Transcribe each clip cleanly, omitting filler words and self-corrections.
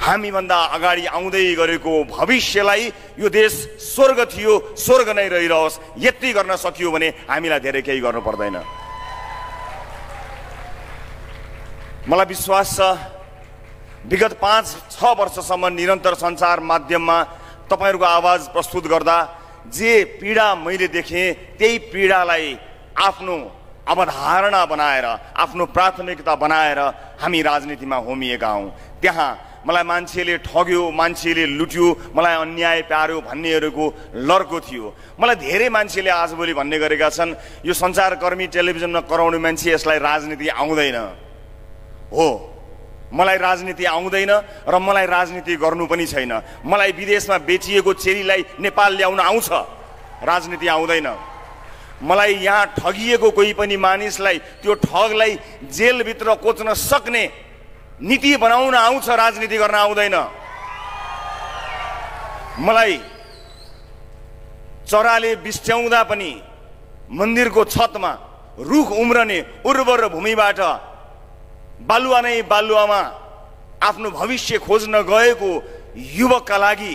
हामीभन्दा अगाडि आउँदै गरेको भविष्यलाई यो देश स्वर्ग थियो, स्वर्ग नै रहिरहोस्, यति गर्न सकियो भने हामीलाई धेरै केही गर्नु पर्दैन। मलाई विश्वास छ विगत 5-6 वर्षसम्म निरन्तर सञ्चार माध्यममा तपाईहरुको आवाज प्रस्तुत गर्दा जे पीडा मैले देखेँ त्यही पीडालाई आफ्नो अवधारणा बनाएर, आफ्नो प्राथमिकता बनाएर हामी राजनीतिमा होमिएका हौं। त्यहाँ मलाई मान्छेले ठग्यो, मान्छेले लुट्यो, मलाई अन्याय पार्यो भन्नेहरूको लड्को थियो। मलाई धेरै मान्छेले आजभोलि भन्ने गरेका छन् यो सञ्चारकर्मी टेलिभिजनमा कराउने मान्छे, यसलाई राजनीति आउँदैन। हो, मलाई राजनीति आउँदैन र मलाई राजनीति गर्नु पनि छैन। मलाई विदेशमा बेचिएको चेरीलाई नेपाल ल्याउन आउँछ, राजनीति आउँदैन। मलाई यहाँ ठगिएको कोही पनि मानिसलाई, त्यो ठगलाई जेलभित्र कोच्न सक्ने नीति बनाउन आउँछ, राजनीति गर्न आउँदैन। मलाई चराले बिस्ट्याउँदा पनि मन्दिरको छतमा रुख उम्रने उर्वर भूमिबाट बालुवा नै बालुवामा आफ्नो भविष्य खोज्न गएको युवकका लागि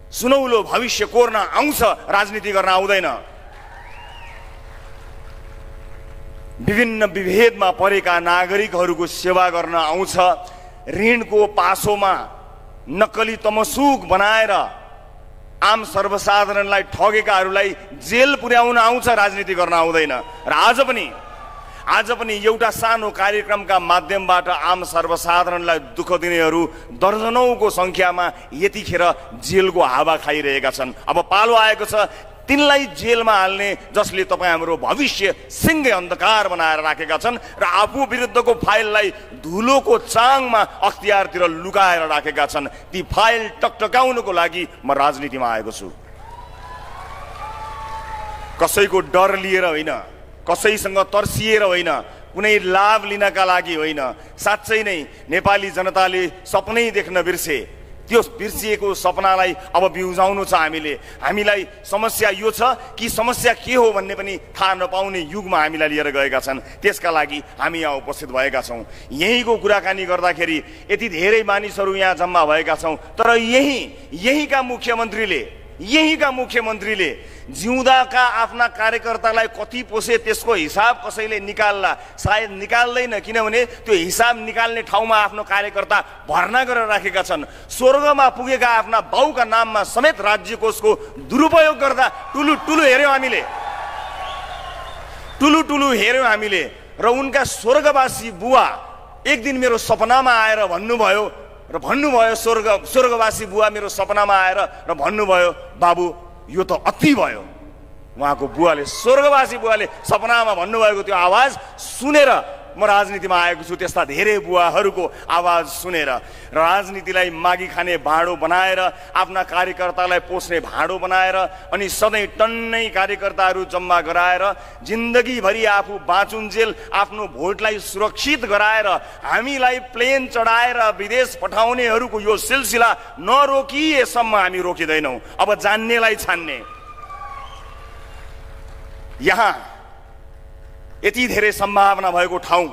सुनौलो भविष्य कोर्न आउँछ, राजनीति गर्न आउँदैन। विभिन्न विभेदमा परेका नागरिकहरूको सेवा गर्न आउँछ। ऋणको पासोमा नक्कली तमसुक बनाएर आम सर्वसाधारणलाई ठगेकाहरूलाई जेल पुर्याउन आउँछ, राजनीति गर्न आउँदैन। र आज पनि एउटा सानो कार्यक्रमका माध्यमबाट आम सर्वसाधारणलाई दुःख दिनेहरू दर्जनौंको संख्यामा यतिखेर जेलको हावा खाइरहेका छन्। अब पालो आएको छ तिनलाई जेलमा हाल्ने, जसले तपाईं हाम्रो भविष्य सिंह अन्धकार बनाएर राखेका छन् र आफू विरुद्धको फाइललाई धुलोको चाङमा अख्तियारतिर लुकाएर राखेका छन्। ती फाइल टकटकाउनको लागि म राजनीतिमा आएको छु। कसैको डर लिएर होइन, कसैसँग तर्सिएर होइन, कुनै लाभ लिनका लागि होइन। साच्चै नै नेपाली जनताले सपनै देख्न बिर्से। त्यो बिर्सिएको सपनालाई अब बिउजाउनु छ हामीले। हामीलाई समस्या यो छ कि समस्या के हो भन्ने पनि थाहा नपाउने युगमा हामीलाई लिएर गएका छन्। त्यसका लागि हामी यहाँ उपस्थित भएका छौं। यहीँको कुराकानी गर्दाखेरि यति धेरै मानिसहरू यहाँ जम्मा भएका छौं, तर यहीँका मुख्यमन्त्रीले जिउँदाका आफ्ना कार्यकर्तालाई कति पोसे त्यसको हिसाब कसैले निकाल्ला, सायद निकाल्दैन, किनभने त्यो हिसाब निकाल्ने ठाउँमा आफ्नो कार्यकर्ता भर्ना गरेर राखेका छन्। स्वर्गमा पुगेका आफ्ना बाउका नाममा समेत राज्य कोषको दुरुपयोग गर्दा टुलु हेर्यौं हामीले। र उनका स्वर्गवासी बुवा एक दिन मेरो सपनामा आएर भन्नुभयो, स्वर्गवासी बुवा मेरो सपनामा आएर र भन्नुभयो, बाबु यो त अति भयो। उहाँको बुवाले, स्वर्गवासी बुवाले सपनामा भन्नुभएको त्यो आवाज सुनेर म राजनीतिमा आएको छु। त्यस्ता धेरै बुवाहरूको आवाज सुनेर राजनीतिलाई मागी खाने भाँडो बनाएर, आफ्ना कार्यकर्तालाई पोस्ने भाँडो बनाएर, अनि सधैँ टन्नै कार्यकर्ताहरू जम्मा गराएर जिन्दगीभरि आफू बाँचुन्जेल आफ्नो भोटलाई सुरक्षित गराएर हामीलाई प्लेन चढाएर विदेश पठाउनेहरूको यो सिलसिला नरोकिएसम्म हामी रोकिँदैनौँ। अब जान्नेलाई छान्ने। यहाँ यति धेरै सम्भावना भएको ठाउँ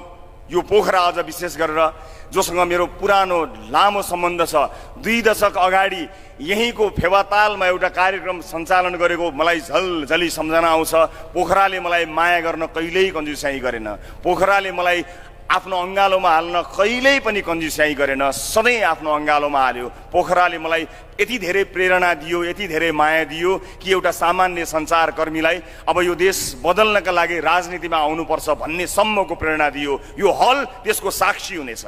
यो पोखरा, अझ विशेष गरेर जोसँग मेरो पुरानो लामो सम्बन्ध छ। 2 दशक अगाडि यहीँको फेवातालमा एउटा कार्यक्रम सञ्चालन गरेको मलाई झलझली सम्झना आउँछ। पोखराले मलाई माया गर्न कहिल्यै कन्जुस्याइ गरेन। पोखराले मलाई आफ्नो अङ्गालोमा हाल्न कहिल्यै पनि कन्जुस्याइ गरेन, सधैँ आफ्नो अङ्गालोमा हाल्यो। पोखराले मलाई यति धेरै प्रेरणा दियो, यति धेरै माया दियो कि एउटा सामान्य सञ्चारकर्मीलाई अब यो देश बदल्नका लागि राजनीतिमा आउनुपर्छ भन्ने सम्मको प्रेरणा दियो। यो हल त्यसको साक्षी हुनेछ।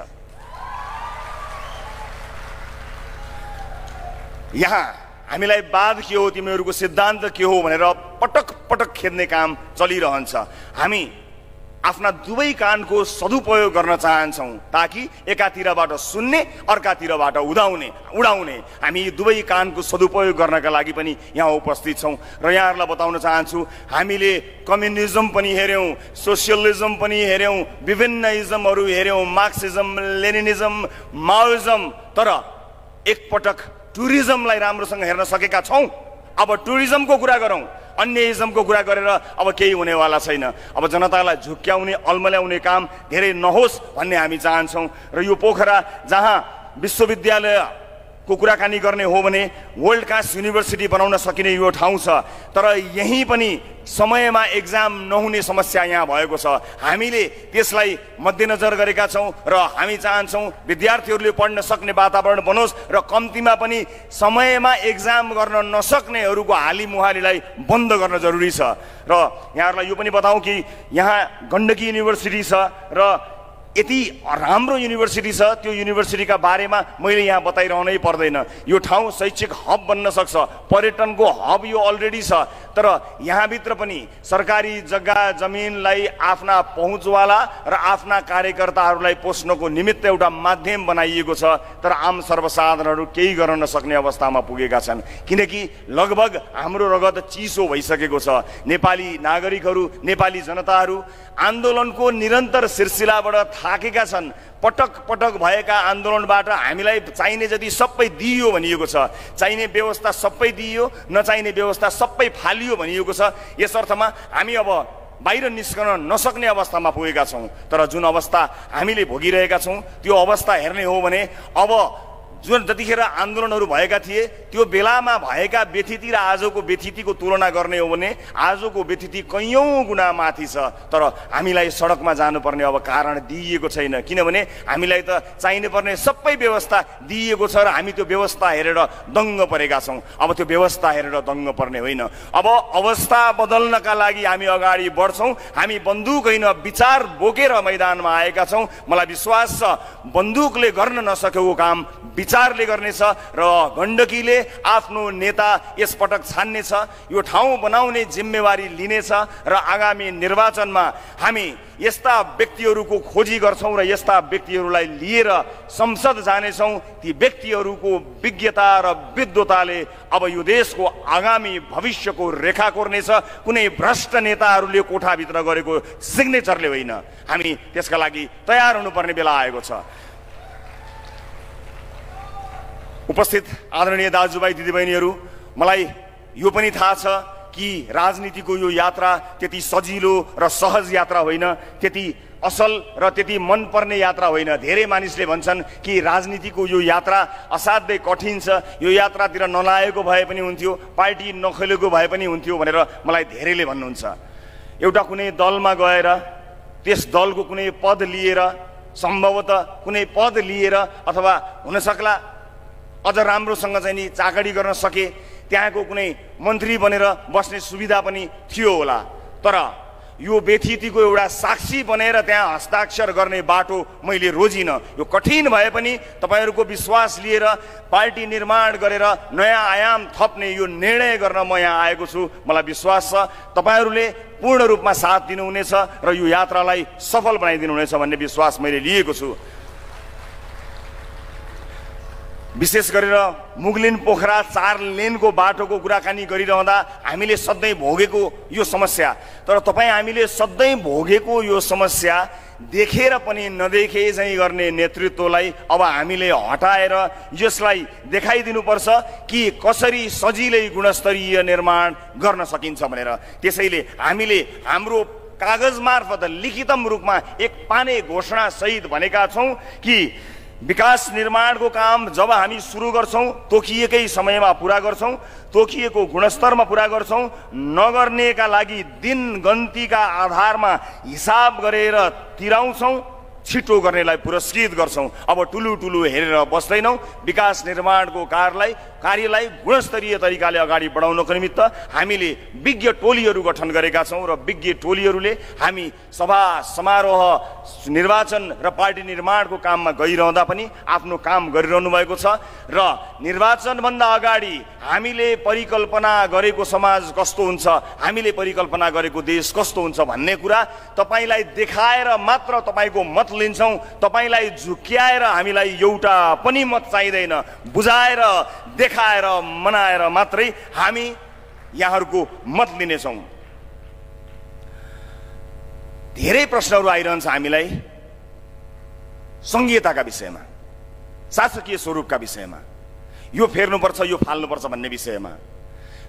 यहाँ हामीलाई वाद के हो, तिमीहरूको सिद्धान्त के हो भनेर पटक पटक खेद्ने काम चलिरहन्छ। हामी आफ्ना दुवै कानको सदुपयोग गर्न चाहन्छौं ताकि एकातिरबाट सुन्ने अर्कातिरबाट उडाउने हामी दुवै कानको सदुपयोग गर्नका लागि पनि यहाँ उपस्थित छौं। र यहाँहरुलाई बताउन चाहन्छु, हामीले कम्युनिजम पनि हेर्यौं, सोशलिजम पनि हेर्यौं, विभिन्न इजमहरु हेर्यौं, मार्क्सिजम, लेनिनिजम, माओइजम, तर एकपटक टुरिज्मलाई राम्रोसँग हेर्न सकेका छौं। अब टुरिज्मको कुरा गरौं, अन्य इजमको कुरा गरेर अब केही हुनेवाला छैन। अब जनतालाई झुक्क्याउने, अल्मल्याउने काम धेरै नहोस् भन्ने हामी चाहन्छौं। र यो पोखरा जहाँ विश्वविद्यालयको कुराकानी गर्ने हो भने वर्ल्ड क्लास युनिभर्सिटी बनाउन सकिने यो ठाउँ छ, तर यहीँ पनि समयमा एक्जाम नहुने समस्या यहाँ भएको छ। हामीले त्यसलाई मध्यनजर गरेका छौँ र हामी चाहन्छौँ विद्यार्थीहरूले पढ्न सक्ने वातावरण बनोस् र कम्तीमा पनि समयमा एक्जाम गर्न नसक्नेहरूको हालिमुहालीलाई बन्द गर्न जरुरी छ। र यहाँहरूलाई यो पनि बताउँ कि यहाँ गण्डकी युनिभर्सिटी छ र यति राम्रो युनिभर्सिटी छ, त्यो युनिभर्सिटीका बारेमा मैले यहाँ बताइरहनै पर्दैन। यो ठाउँ शैक्षिक हब बन्न सक्छ, पर्यटनको हब यो अलरेडी छ, तर यहाँभित्र पनि सरकारी जग्गा जमिनलाई आफ्ना पहुँचवाला र आफ्ना कार्यकर्ताहरूलाई पोस्नको निमित्त एउटा माध्यम बनाइएको छ, तर आम सर्वसाधारणहरू केही गर्न नसक्ने अवस्थामा पुगेका छन्, किनकि लगभग हाम्रो रगत चिसो भइसकेको छ। नेपाली नागरिकहरू, नेपाली जनताहरू आन्दोलनको निरन्तर सिलसिलाबाट थाकेका छन्। पटक पटक भएका आन्दोलनबाट हामीलाई चाहिने जति सबै दिइयो भनिएको छ, चाहिने व्यवस्था सबै दिइयो, नचाहिने व्यवस्था सबै फालियो भनिएको छ। यस अर्थमा हामी अब बाहिर निस्कन नसक्ने अवस्थामा पुगेका छौँ। तर जुन अवस्था हामीले भोगिरहेका छौँ त्यो अवस्था हेर्ने हो भने अब जुन जतिखेर आन्दोलनहरू भएका थिए त्यो बेलामा भएका व्यथिति र आजको व्यथितिको तुलना गर्ने हो भने आजको व्यथिति कैयौँ गुणा माथि छ। तर हामीलाई सडकमा जानुपर्ने अब कारण दिइएको छैन, किनभने हामीलाई त चाहिने पर्ने सबै व्यवस्था दिइएको छ र हामी त्यो व्यवस्था हेरेर दङ्ग परेका छौँ। अब त्यो व्यवस्था हेरेर दङ्ग पर्ने होइन, अब अवस्था बदल्नका लागि हामी अगाडि बढ्छौँ। हामी बन्दुक होइन विचार बोकेर मैदानमा आएका छौँ। मलाई विश्वास छ बन्दुकले गर्न नसकेको काम विचारले गर्नेछ र गण्डकीले आफ्नो नेता यसपटक छान्नेछ, यो ठाउँ बनाउने जिम्मेवारी लिनेछ र आगामी निर्वाचनमा हामी यस्ता व्यक्तिहरूको खोजी गर्छौँ र यस्ता व्यक्तिहरूलाई लिएर संसद जानेछौँ। ती व्यक्तिहरूको विज्ञता र विद्वताले अब यो देशको आगामी भविष्यको रेखा कोर्नेछ, कुनै भ्रष्ट नेताहरूले कोठाभित्र गरेको सिग्नेचरले होइन। हामी त्यसका लागि तयार हुनुपर्ने बेला आएको छ। उपस्थित आदरणीय दाजुभाइ दिदीबहिनीहरू, मलाई यो पनि थाहा छ कि राजनीतिको यो यात्रा त्यति सजिलो र सहज यात्रा होइन, त्यति असल र त्यति मनपर्ने यात्रा होइन। धेरै मानिसले भन्छन् कि राजनीतिको यो यात्रा असाध्यै कठिन छ, यो यात्रातिर नलागेको भए पनि हुन्थ्यो, पार्टी नखेलेको भए पनि हुन्थ्यो भनेर मलाई धेरैले भन्नुहुन्छ। एउटा कुनै दलमा गएर त्यस दलको कुनै पद लिएर, सम्भवतः कुनै पद लिएर अथवा हुनसक्ला अझ राम्रोसँग चाहिँ नि चाकडी गर्न सके, त्यहाँको कुनै मन्त्री बनेर बस्ने सुविधा पनि थियो होला, तर यो व्यथितिको एउटा साक्षी बनेर त्यहाँ हस्ताक्षर गर्ने बाटो मैले रोजिनँ। यो कठिन भए पनि तपाईँहरूको विश्वास लिएर पार्टी निर्माण गरेर नयाँ आयाम थप्ने यो निर्णय गर्न म यहाँ आएको छु। मलाई विश्वास छ तपाईँहरूले पूर्ण रूपमा साथ दिनुहुनेछ र यो यात्रालाई सफल बनाइदिनुहुनेछ भन्ने विश्वास मैले लिएको छु। विशेष गरेर मुगलिन पोखरा 4 लेनको बाटोको कुराकानी गरिरहँदा हामीले सधैँ भोगेको यो समस्या, तर तपाईँ हामीले सधैँ भोगेको यो समस्या देखेर पनि नदेखे चाहिँ गर्ने नेतृत्वलाई अब हामीले हटाएर यसलाई देखाइदिनुपर्छ कि कसरी सजिलै गुणस्तरीय निर्माण गर्न सकिन्छ भनेर। त्यसैले हामीले हाम्रो कागज मार्फत लिखितम रूपमा एक पाने घोषणा सहित भनेका छौँ कि विकास निर्माणको काम जब हामी सुरु गर्छौँ तोकिएकै समयमा पुरा गर्छौँ, तोकिएको गुणस्तरमा पुरा गर्छौँ, नगर्नेका लागि दिन गन्तीका आधारमा हिसाब गरेर तिराउँछौँ, छिटो गर्नेलाई पुरस्कृत गर्छौँ। अब ठुलो ठुलो हेरेर बस्दैनौँ। विकास निर्माणको कार्यलाई गुणस्तरीय तरिकाले अगाडि बढाउनको निमित्त हामीले विज्ञ टोलीहरू गठन गरेका छौँ र विज्ञ टोलीहरूले हामी सभा समारोह निर्वाचन र पार्टी निर्माणको काममा गइरहँदा पनि आफ्नो काम गरिरहनु भएको छ र निर्वाचनभन्दा अगाडि हामीले परिकल्पना गरेको समाज कस्तो हुन्छ, हामीले परिकल्पना गरेको देश कस्तो हुन्छ भन्ने कुरा तपाईँलाई देखाएर मात्र तपाईँको मत लिन्छौँ। तपाईँलाई झुक्क्याएर हामीलाई एउटा पनि मत चाहिँदैन, बुझाएर देखाएर मनाएर मात्रै हामी यहाँहरूको मत लिनेछौँ। धेरै प्रश्नहरू आइरहन्छ हामीलाई संघीयताका विषयमा, शासकीय स्वरूपका विषयमा, यो फेर्नुपर्छ यो फाल्नुपर्छ भन्ने विषयमा।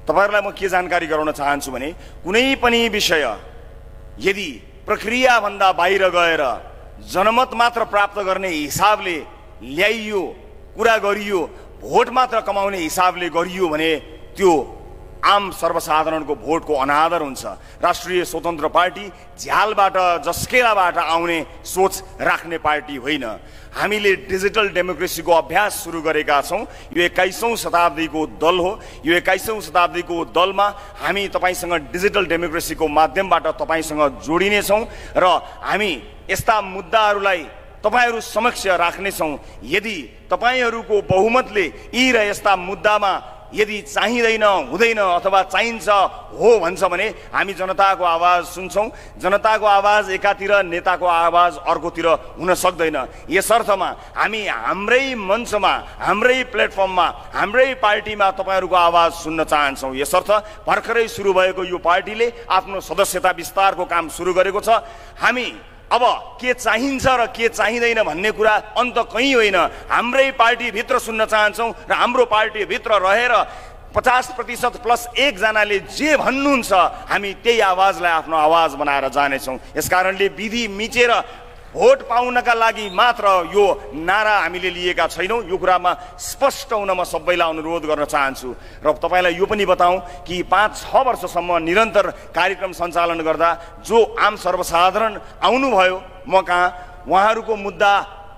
तपाईँहरूलाई म के जानकारी गराउन चाहन्छु भने कुनै पनि विषय यदि प्रक्रियाभन्दा बाहिर गएर जनमत मात्र प्राप्त गर्ने हिसाबले ल्याइयो कुरा गरियो, भोट मात्र कमाउने हिसाबले गरियो भने त्यो आम सर्वसाधारणको भोटको अनादर हुन्छ। राष्ट्रिय स्वतन्त्र पार्टी झ्यालबाट जस्केलाबाट आउने सोच राख्ने पार्टी होइन। हामीले डिजिटल डेमोक्रेसीको अभ्यास सुरु गरेका छौँ। यो 21औं शताब्दीको दल हो। यो 21औं शताब्दीको दलमा हामी तपाईसँग डिजिटल डेमोक्रेसीको माध्यमबाट तपाईसँग जोडिनेछौँ र हामी यस्ता मुद्दाहरूलाई तपाईहरू समक्ष राख्नेछौँ। यदि तपाईहरूको बहुमतले यी र यस्ता मुद्दामा यदि चाहिँदैन, हुँदैन अथवा चाहिन्छ हो भन्छ भने हामी जनताको आवाज सुन्छौँ। जनताको आवाज एकातिर, नेताको आवाज अर्कोतिर हुन सक्दैन। यसर्थमा हामी हाम्रै मञ्चमा, हाम्रै प्लेटफर्ममा, हाम्रै पार्टीमा तपाईहरूको आवाज सुन्न चाहन्छौँ। यसर्थ भर्खरै सुरु भएको यो पार्टीले आफ्नो सदस्यता विस्तारको काम सुरु गरेको छ। हामी अब के चाहिन्छ र के चाहिँदैन भन्ने कुरा अन्त कहीँ होइन, हाम्रै पार्टीभित्र सुन्न चाहन्छौँ र हाम्रो पार्टीभित्र रहेर 50% प्लस 1 जनाले जे भन्नुहुन्छ हामी त्यही आवाजलाई आफ्नो आवाज बनाएर जानेछौँ। यसकारणले विधि मिचेर भोट पाउनका लागि मात्र यो नारा हामीले लिएका छैनौँ। यो कुरामा स्पष्ट हुन म सबैलाई अनुरोध गर्न चाहन्छु र तपाईँलाई यो पनि बताऊँ कि 5-6 वर्षसम्म निरन्तर कार्यक्रम सञ्चालन गर्दा जो आम सर्वसाधारण आउनुभयो म कहाँ, उहाँहरूको मुद्दा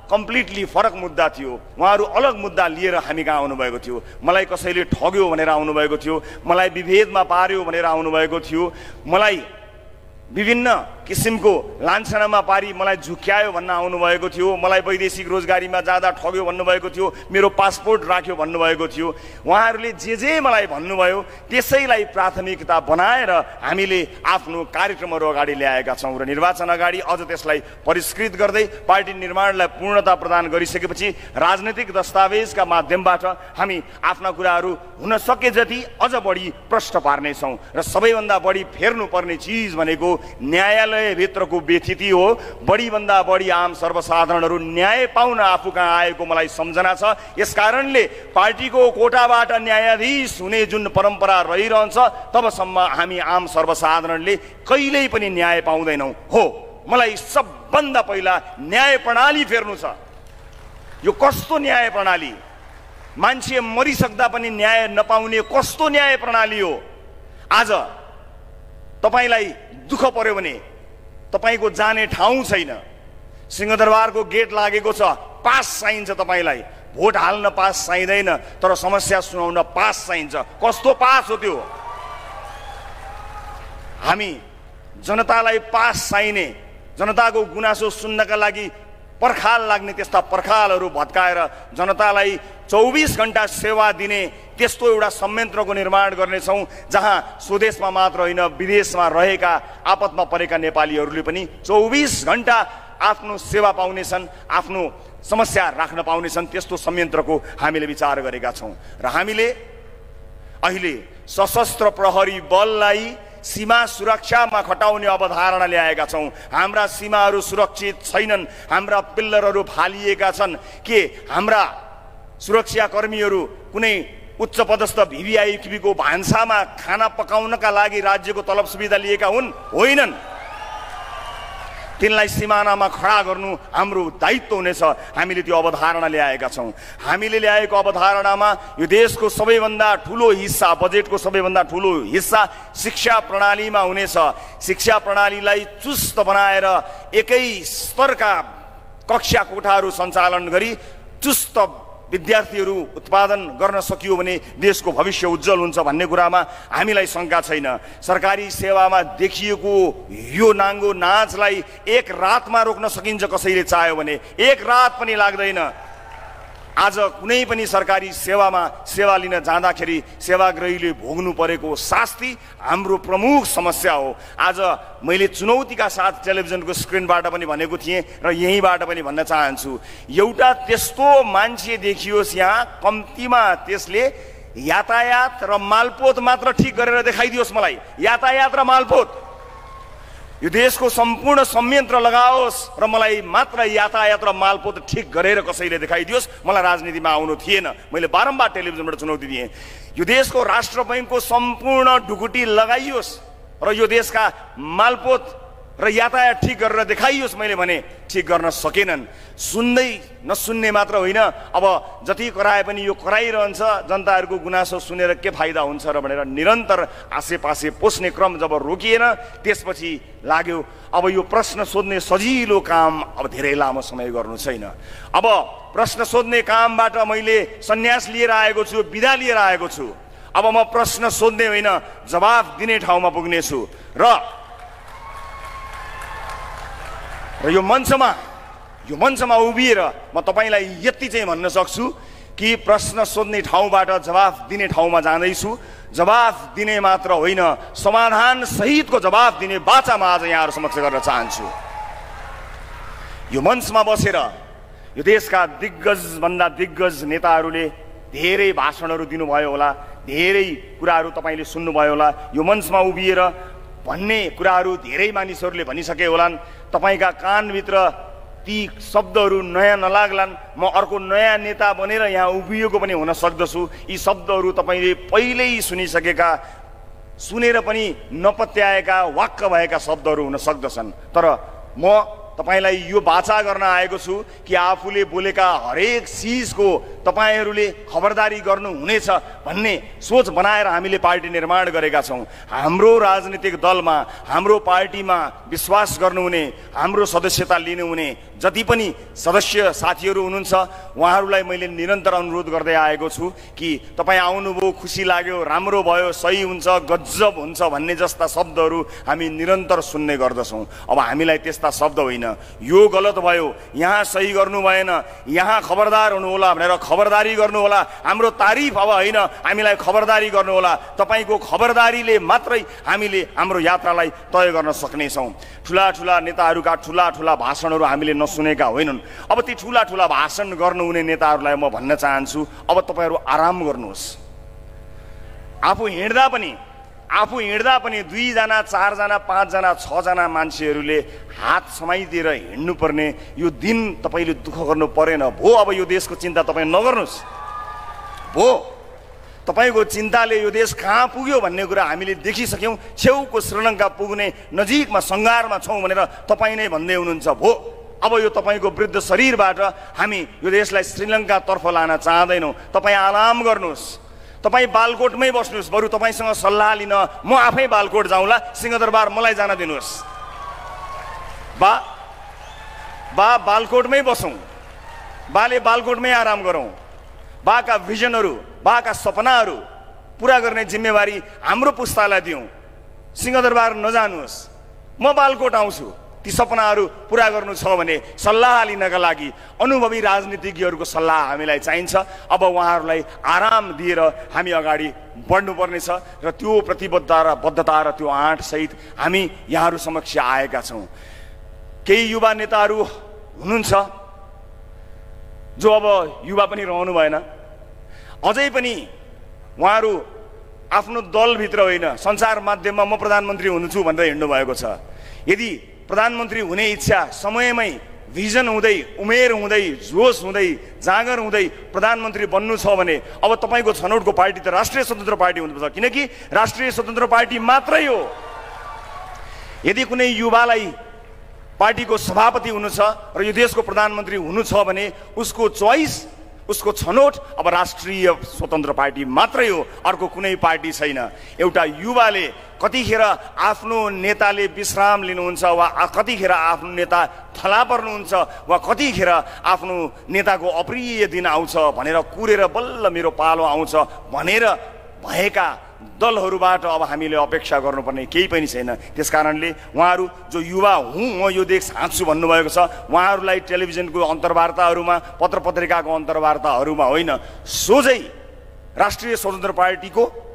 कम्प्लिटली फरक मुद्दा थियो। उहाँहरू अलग मुद्दा लिएर हामी कहाँ आउनुभएको थियो। मलाई कसैले ठग्यो भनेर आउनुभएको थियो, मलाई विभेदमा पार्यो भनेर आउनुभएको थियो, मलाई विभिन्न किसिमको लान्छनामा पारी मलाई झुक्यायो भन्न आउनुभएको थियो, मलाई वैदेशिक रोजगारीमा जाँदा ठग्यो भन्नुभएको थियो, मेरो पासपोर्ट राख्यो भन्नुभएको थियो। उहाँहरूले जे मलाई भन्नुभयो त्यसैलाई प्राथमिकता बनाएर हामीले आफ्नो कार्यक्रमहरू अगाडि ल्याएका छौँ र निर्वाचन अगाडि अझ त्यसलाई परिष्कृत गर्दै पार्टी निर्माणलाई पूर्णता प्रदान गरिसकेपछि राजनैतिक दस्तावेजका माध्यमबाट हामी आफ्ना कुराहरू हुन सके जति अझ बढी प्रष्ट पार्नेछौँ र सबैभन्दा बढी फेर्नुपर्ने चिज भनेको न्यायालयभित्रको व्यथिति हो। बढीभन्दा बढी आम सर्वसाधारणहरू न्याय पाउन आफू कहाँ आएको मलाई सम्झना छ। यसकारणले पार्टीको कोटाबाट न्यायाधीश हुने जुन परम्परा रहिरहन्छ तबसम्म हामी आम सर्वसाधारणले कहिल्यै पनि न्याय पाउँदैनौँ। हो, मलाई सबभन्दा पहिला न्याय प्रणाली फेर्नु छ। यो कस्तो न्याय प्रणाली? मान्छे मरिसक्दा पनि न्याय नपाउने कस्तो न्याय प्रणाली हो? आज तपाईलाई दुःख पर्यो भने तपाईको जाने ठाउँ छैन, सिंहदरबारको गेट लागेको छ, पास चाहिन्छ तपाईलाई। भोट हाल्न पास चाहिँदैन तर समस्या सुनाउन पास चाहिन्छ। कस्तो पास हो त्यो? हामी जनतालाई पास चाहिने, जनताको गुनासो सुन्नका लागि पर्खाल लाग्ने त्यस्ता पर्खालहरू भत्काएर जनतालाई 24 घण्टा सेवा दिने त्यस्तो एउटा संयन्त्रको निर्माण गर्नेछौँ जहाँ स्वदेशमा मात्र होइन विदेशमा रहेका आपतमा परेका नेपालीहरूले पनि 24 घण्टा आफ्नो सेवा पाउनेछन्, आफ्नो समस्या राख्न पाउनेछन्। त्यस्तो संयन्त्रको हामीले विचार गरेका छौँ र हामीले अहिले सशस्त्र प्रहरी बललाई सीमा सुरक्षामा खटाउने अवधारणा ल्याएका छौँ। हाम्रा सीमाहरू सुरक्षित छैनन्, हाम्रा पिल्लरहरू फालिएका छन्। के हाम्रा सुरक्षाकर्मीहरू कुनै उच्च पदस्थ भिभिआइपीको भान्सामा खाना पकाउनका लागि राज्यको तलब सुविधा लिएका हुन्? होइनन्। तिनलाई सिमानामा खडा गर्नु हाम्रो दायित्व हुनेछ। हामीले त्यो अवधारणा ल्याएका छौँ। हामीले ल्याएको अवधारणामा यो देशको सबैभन्दा ठुलो हिस्सा, बजेटको सबैभन्दा ठुलो हिस्सा शिक्षा प्रणालीमा हुनेछ। शिक्षा प्रणालीलाई चुस्त बनाएर एकै स्तरका कक्षा कोठाहरू सञ्चालन गरी चुस्त विद्यार्थीहरू उत्पादन गर्न सकियो भने देशको भविष्य उज्जवल हुन्छ भन्ने कुरामा हामीलाई शङ्का छैन। सरकारी सेवामा देखिएको यो नाङ्गो नाचलाई एक रातमा रोक्न सकिन्छ कसैले चाह्यो भने? एक रात पनि लाग्दैन। आज कुनै पनि सरकारी सेवामा सेवा लिन जाँदाखेरि सेवाग्राहीले भोग्नु परेको शास्ति हाम्रो प्रमुख समस्या हो। आज मैले चुनौतीका साथ टेलिभिजनको स्क्रिनबाट पनि भनेको थिएँ र यहीँबाट पनि भन्न चाहन्छु, एउटा त्यस्तो मान्छे देखियोस् यहाँ, कम्तीमा त्यसले यातायात र मालपोत मात्र ठिक गरेर देखाइदियोस् मलाई। यातायात र मालपोत यो देशको सम्पूर्ण संयन्त्र लगाओस् र मलाई मात्र यातायात र मालपोत ठिक गरेर कसैले देखाइदियोस्। मलाई राजनीतिमा आउनु थिएन। मैले बारम्बार टेलिभिजनबाट चुनौती दिएँ। यो देशको राष्ट्र बैङ्कको सम्पूर्ण ढुकुटी लगाइयोस् र यो देशका मालपोत र यातायात ठिक गरेर देखाइयोस् मैले भने ठिक गर्न सकेनन्। सुन्दै नसुन्ने मात्र होइन, अब जति कराए पनि यो कराइरहन्छ, जनताहरूको गुनासो सुनेर के फाइदा हुन्छ र भनेर निरन्तर आसेपासे पोस्ने क्रम जब रोकिएन, त्यसपछि लाग्यो अब यो प्रश्न सोध्ने सजिलो काम अब धेरै लामो समय गर्नु छैन। अब प्रश्न सोध्ने कामबाट मैले सन्यास लिएर आएको छु, बिदा लिएर आएको छु। अब म प्रश्न सोध्ने होइन, जवाफ दिने ठाउँमा पुग्नेछु। र यो मञ्चमा उभिएर म तपाईलाई यति चाहिँ भन्न सक्छु कि प्रश्न सोध्ने ठाउँबाट जवाफ दिने ठाउँमा जाँदैछु। जवाफ दिने मात्र होइन, समाधान सहितको जवाफ दिने बाचा म आज यहाँहरू समक्ष गर्न चाहन्छु। यो मञ्चमा बसेर यो देशका दिग्गजभन्दा दिग्गज नेताहरूले धेरै भाषणहरू दिनुभयो होला, धेरै कुराहरू तपाईँले सुन्नुभयो होला। यो मञ्चमा उभिएर भन्ने कुराहरू धेरै मानिसहरूले भनिसके होलान्। तपाईँका कानभित्र ती शब्दहरू नयाँ नलाग्लान्। म अर्को नयाँ नेता बनेर यहाँ उभिएको पनि हुन सक्दछु। यी शब्दहरू तपाईँले पहिल्यै सुनिसकेका, सुनेर पनि नपत्याएका, वाक्क भएका शब्दहरू हुन सक्दछन्। तर म तपाईलाई यो बाचा गर्न आएको छु कि आफूले बोलेका हरेक चिजको तपाईहरूले खबरदारी गर्नु हुनेछ भन्ने सोच बनाएर हामीले पार्टी निर्माण गरेका छौँ। हाम्रो राजनीतिक दलमा, हाम्रो पार्टीमा विश्वास गर्नुहुने, हाम्रो सदस्यता लिनुहुने जति पनि सदस्य साथीहरू हुनुहुन्छ उहाँहरूलाई मैले निरन्तर अनुरोध गर्दै आएको छु कि तपाईँ आउनुभयो, खुसी लाग्यो, राम्रो भयो, सही हुन्छ, गजब हुन्छ भन्ने जस्ता शब्दहरू हामी निरन्तर सुन्ने गर्दछौँ। अब हामीलाई त्यस्ता शब्द होइन, यो गलत भयो, यहाँ सही गर्नु भएन, यहाँ खबरदार हुनुहोला भनेर खबरदारी गर्नु होला। हाम्रो तारिफ अब होइन, हामीलाई खबरदारी गर्नु होला। तपाईँको खबरदारीले मात्रै हामीले हाम्रो यात्रालाई तय गर्न सक्नेछौँ। ठुला ठुला नेताहरूका ठुला ठुला भाषणहरू हामीले नसुनेका होइनन्। अब ती ठुला ठुला भाषण गर्नुहुने नेताहरूलाई म भन्न चाहन्छु, अब तपाईँहरू आराम गर्नुहोस्। आफू हिँड्दा पनि 2 जना 4 जना 5 जना 6 जना मान्छेहरूले हात समाइदिएर हिँड्नुपर्ने यो दिन तपाईँले दुःख गर्नु परेन भो। अब यो देशको चिन्ता तपाईँ नगर्नुहोस् भो। तपाईँको चिन्ताले यो देश कहाँ पुग्यो भन्ने कुरा हामीले देखिसक्यौँ। छेउको श्रीलङ्का पुग्ने नजिकमा सङ्घारमा छौँ भनेर तपाईँ नै भन्दै हुनुहुन्छ भो। अब यो तपाईँको वृद्ध शरीरबाट हामी यो देशलाई श्रीलङ्कातर्फ लान चाहँदैनौँ। तपाईँ आराम गर्नुहोस्, तपाईँ बालकोटमै बस्नुहोस्। बरु तपाईँसँग सल्लाह लिन म आफै बालकोट जाउँला, सिंहदरबार मलाई जान दिनुहोस्। बा बालकोटमै बसौँ, बाले बालकोटमै आराम गरौँ। बाका भिजनहरू, बाका सपनाहरू पुरा गर्ने जिम्मेवारी हाम्रो पुस्तालाई दिउँ। सिंहदरबार नजानुहोस्, म बालकोट आउँछु। ती सपनाहरू पुरा गर्नु छ भने सल्लाह लिनका लागि अनुभवी राजनीतिज्ञहरूको सल्लाह हामीलाई चाहिन्छ। अब उहाँहरूलाई आराम दिएर हामी अगाडि बढ्नुपर्नेछ र त्यो प्रतिबद्धता र त्यो आँट सहित हामी यहाँहरू समक्ष आएका छौँ। केही युवा नेताहरू हुनुहुन्छ जो अब युवा पनि रहनु भएन, अझै पनि उहाँहरू आफ्नो दलभित्र होइन, सञ्चार माध्यममा म प्रधानमन्त्री हुन्छु भनेर हिँड्नु भएको छ। यदि प्रधानमन्त्री हुने इच्छा समयमै भिजन हुँदै, उमेर हुँदै, जोस हुँदै, जाँगर हुँदै प्रधानमन्त्री बन्नु छ भने अब तपाईँको छनौटको पार्टी त राष्ट्रिय स्वतन्त्र पार्टी हुनुपर्छ, किनकि राष्ट्रिय स्वतन्त्र पार्टी मात्रै हो। यदि कुनै युवालाई पार्टीको सभापति हुनु छ र यो देशको प्रधानमन्त्री हुनु छ भने उसको चोइस, उसको छनौट अब राष्ट्रिय स्वतन्त्र पार्टी मात्रै हो, अर्को कुनै पार्टी छैन। एउटा युवाले कतिखेर आफ्नो नेताले विश्राम लिनुहुन्छ वा कतिखेर आफ्नो नेता थला पर्नुहुन्छ वा कतिखेर आफ्नो नेताको अप्रिय दिन आउँछ भनेर कुरेर बल्ल मेरो पालो आउँछ भनेर भएका दलहरूबाट अब हामीले अपेक्षा गर्नुपर्ने केही पनि छैन। त्यसकारणले उहाँहरू जो युवा हुँ म यो देश हाँक्छु भन्नुभएको छ, उहाँहरूलाई टेलिभिजनको अन्तर्वार्ताहरूमा, पत्र पत्रिकाको अन्तर्वार्ताहरूमा होइन, सोझै राष्ट्रिय स्वतन्त्र पार्टीको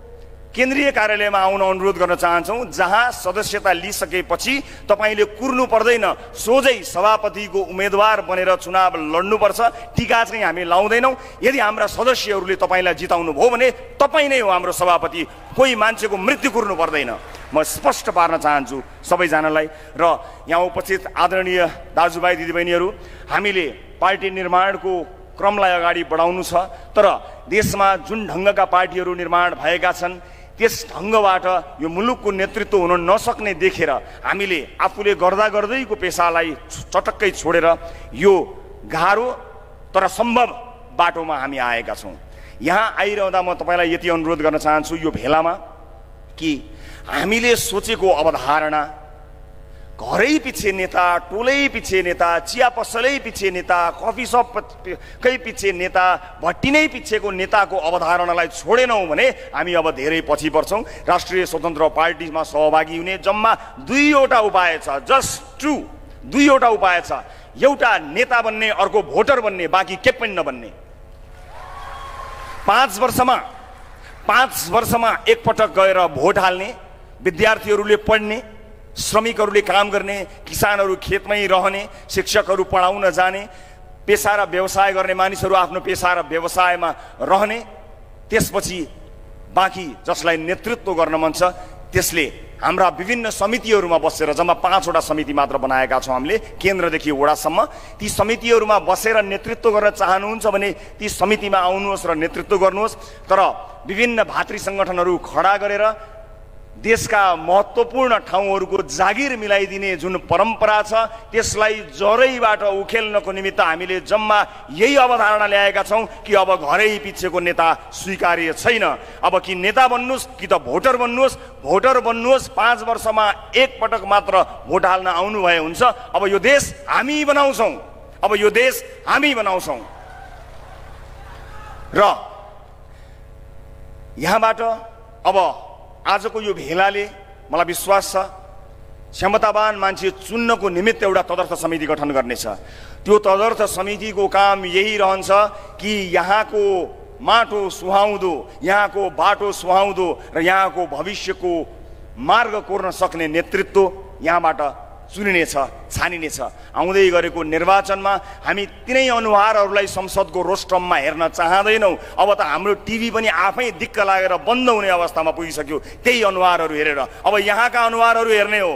केन्द्रीय कार्यालयमा आउन अनुरोध गर्न चाहन्छौँ, जहाँ सदस्यता लिइसकेपछि तपाईँले कुर्नु पर्दैन, सोझै सभापतिको उम्मेदवार बनेर चुनाव लड्नुपर्छ। टिका चाहिँ हामी लाउँदैनौँ। यदि हाम्रा सदस्यहरूले तपाईँलाई जिताउनु भयो भने तपाईँ नै हो हाम्रो सभापति, कोही मान्छेको मृत्यु कुर्नु पर्दैन। म स्पष्ट पार्न चाहन्छु सबैजनालाई। र यहाँ उपस्थित आदरणीय दाजुभाइ दिदीबहिनीहरू, हामीले पार्टी निर्माणको क्रमलाई अगाडि बढाउनु छ, तर देशमा जुन ढङ्गका पार्टीहरू निर्माण भएका छन् त्यस ढङ्गबाट यो मुलुकको नेतृत्व हुन नसक्ने देखेर हामीले आफूले गर्दा गर्दैको पेसालाई चटक्कै छोडेर यो गाह्रो तर सम्भव बाटोमा हामी आएका छौँ। यहाँ आइरहँदा म तपाईँलाई यति अनुरोध गर्न चाहन्छु यो भेलामा कि हामीले सोचेको अवधारणा घरै पछि नेता, टोलै पछि नेता, चिया पसलै पछि नेता, कफी सपकै पछि नेता, भट्टी नै पछिको नेताको अवधारणालाई छोडेनौँ भने हामी अब धेरै पछि पर्छौँ। राष्ट्रिय स्वतन्त्र पार्टीमा सहभागी हुने जम्मा दुईवटा उपाय छ, जस्ट दुईवटा उपाय छ। एउटा नेता बन्ने, अर्को भोटर बन्ने, बाँकी के पनि नबन्ने। 5 वर्षमा एकपटक गएर भोट हाल्ने, विद्यार्थीहरूले पढ्ने, श्रमिकहरूले काम गर्ने, किसानहरू खेतमै रहने, शिक्षकहरू पढाउन जाने, पेसा र व्यवसाय गर्ने मानिसहरू आफ्नो पेसा र व्यवसायमा रहने, त्यसपछि बाँकी जसलाई नेतृत्व गर्न मन छ त्यसले हाम्रा विभिन्न समितिहरूमा बसेर, जम्मा 5वटा समिति मात्र बनाएका छौँ हामीले केन्द्रदेखि वडासम्म, ती समितिहरूमा बसेर नेतृत्व गर्न चाहनुहुन्छ भने ती समितिमा आउनुहोस् र नेतृत्व गर्नुहोस्। तर विभिन्न भातृ सङ्गठनहरू खडा गरेर देशका महत्त्वपूर्ण ठाउँहरूको जागिर मिलाइदिने जुन परम्परा छ त्यसलाई जरैबाट उखेल्नको निमित्त हामीले जम्मा यही अवधारणा ल्याएका छौँ कि अब घरै पछिको नेता स्वीकार्य छैन। अब कि नेता बन्नुहोस् कि त भोटर बन्नुहोस्। भोटर बन्नुहोस्, 5 वर्षमा एकपटक मात्र भोट हाल्न आउनुभए हुन्छ। अब यो देश हामी बनाउँछौँ, अब यो देश हामी बनाउँछौँ। र यहाँबाट अब आजको यो भेलाले मलाई विश्वास छ क्षमतावान मान्छे चुन्नको निमित्त एउटा तदर्थ समिति गठन गर्नेछ। त्यो तदर्थ समितिको काम यही रहन्छ कि यहाँको माटो सुहाउँदो, यहाँको बाटो सुहाउँदो र यहाँको भविष्यको मार्ग कोर्न सक्ने नेतृत्व यहाँबाट चुनिनेछ, छानिनेछ। आउँदै गरेको निर्वाचनमा हामी तिनै अनुहारहरूलाई संसदको रोस्ट्रममा हेर्न चाहँदैनौँ। अब त हाम्रो टिभी पनि आफै दिक्क लागेर बन्द हुने अवस्थामा पुगिसक्यो त्यही अनुहारहरू हेरेर। अब यहाँका अनुहारहरू हेर्ने हो,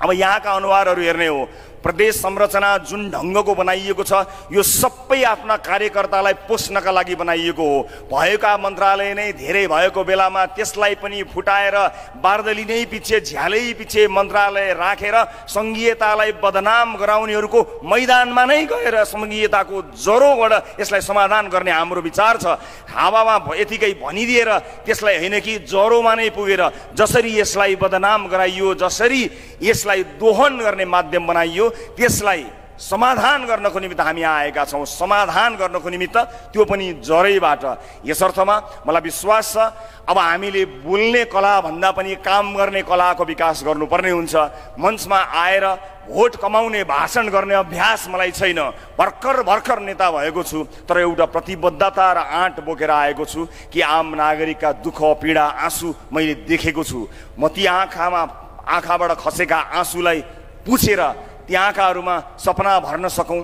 अब यहाँका अनुहारहरू हेर्ने हो। प्रदेश संरचना जुन ढङ्गको बनाइएको छ यो सबै आफ्ना कार्यकर्तालाई पोस्नका लागि बनाइएको हो। भएका मन्त्रालय नै धेरै भएको बेलामा त्यसलाई पनि फुटाएर बार्दली नै पछि, झ्यालै पछि मन्त्रालय राखेर सङ्घीयतालाई बदनाम गराउनेहरूको मैदानमा नै गएर सङ्घीयताको जरोबाट यसलाई समाधान गर्ने हाम्रो विचार छ। हावामा यतिकै भनिदिएर त्यसलाई होइन कि जरोमा नै पुगेर जसरी यसलाई बदनाम गराइयो, जसरी यसलाई दोहन गर्ने माध्यम बनाइयो, त्यसलाई समाधान गर्नको निमित्त हामी आएका छौँ। समाधान गर्नको निमित्त त्यो पनि जरैबाट। यसर्थमा मलाई विश्वास छ अब हामीले बोल्ने कला भन्दा पनि काम गर्ने कलाको विकास गर्नुपर्ने हुन्छ। मञ्चमा आएर भोट कमाउने भाषण गर्ने अभ्यास मलाई छैन। भर्खर नेता भएको छु, तर एउटा प्रतिबद्धता र आँट बोकेर आएको छु कि आम नागरिकका दुःख, पीडा, आँसु मैले देखेको छु। म ती आँखाबाट खसेका आँसुलाई पुछेर ती आँखाहरूमा सपना भर्न सकौँ,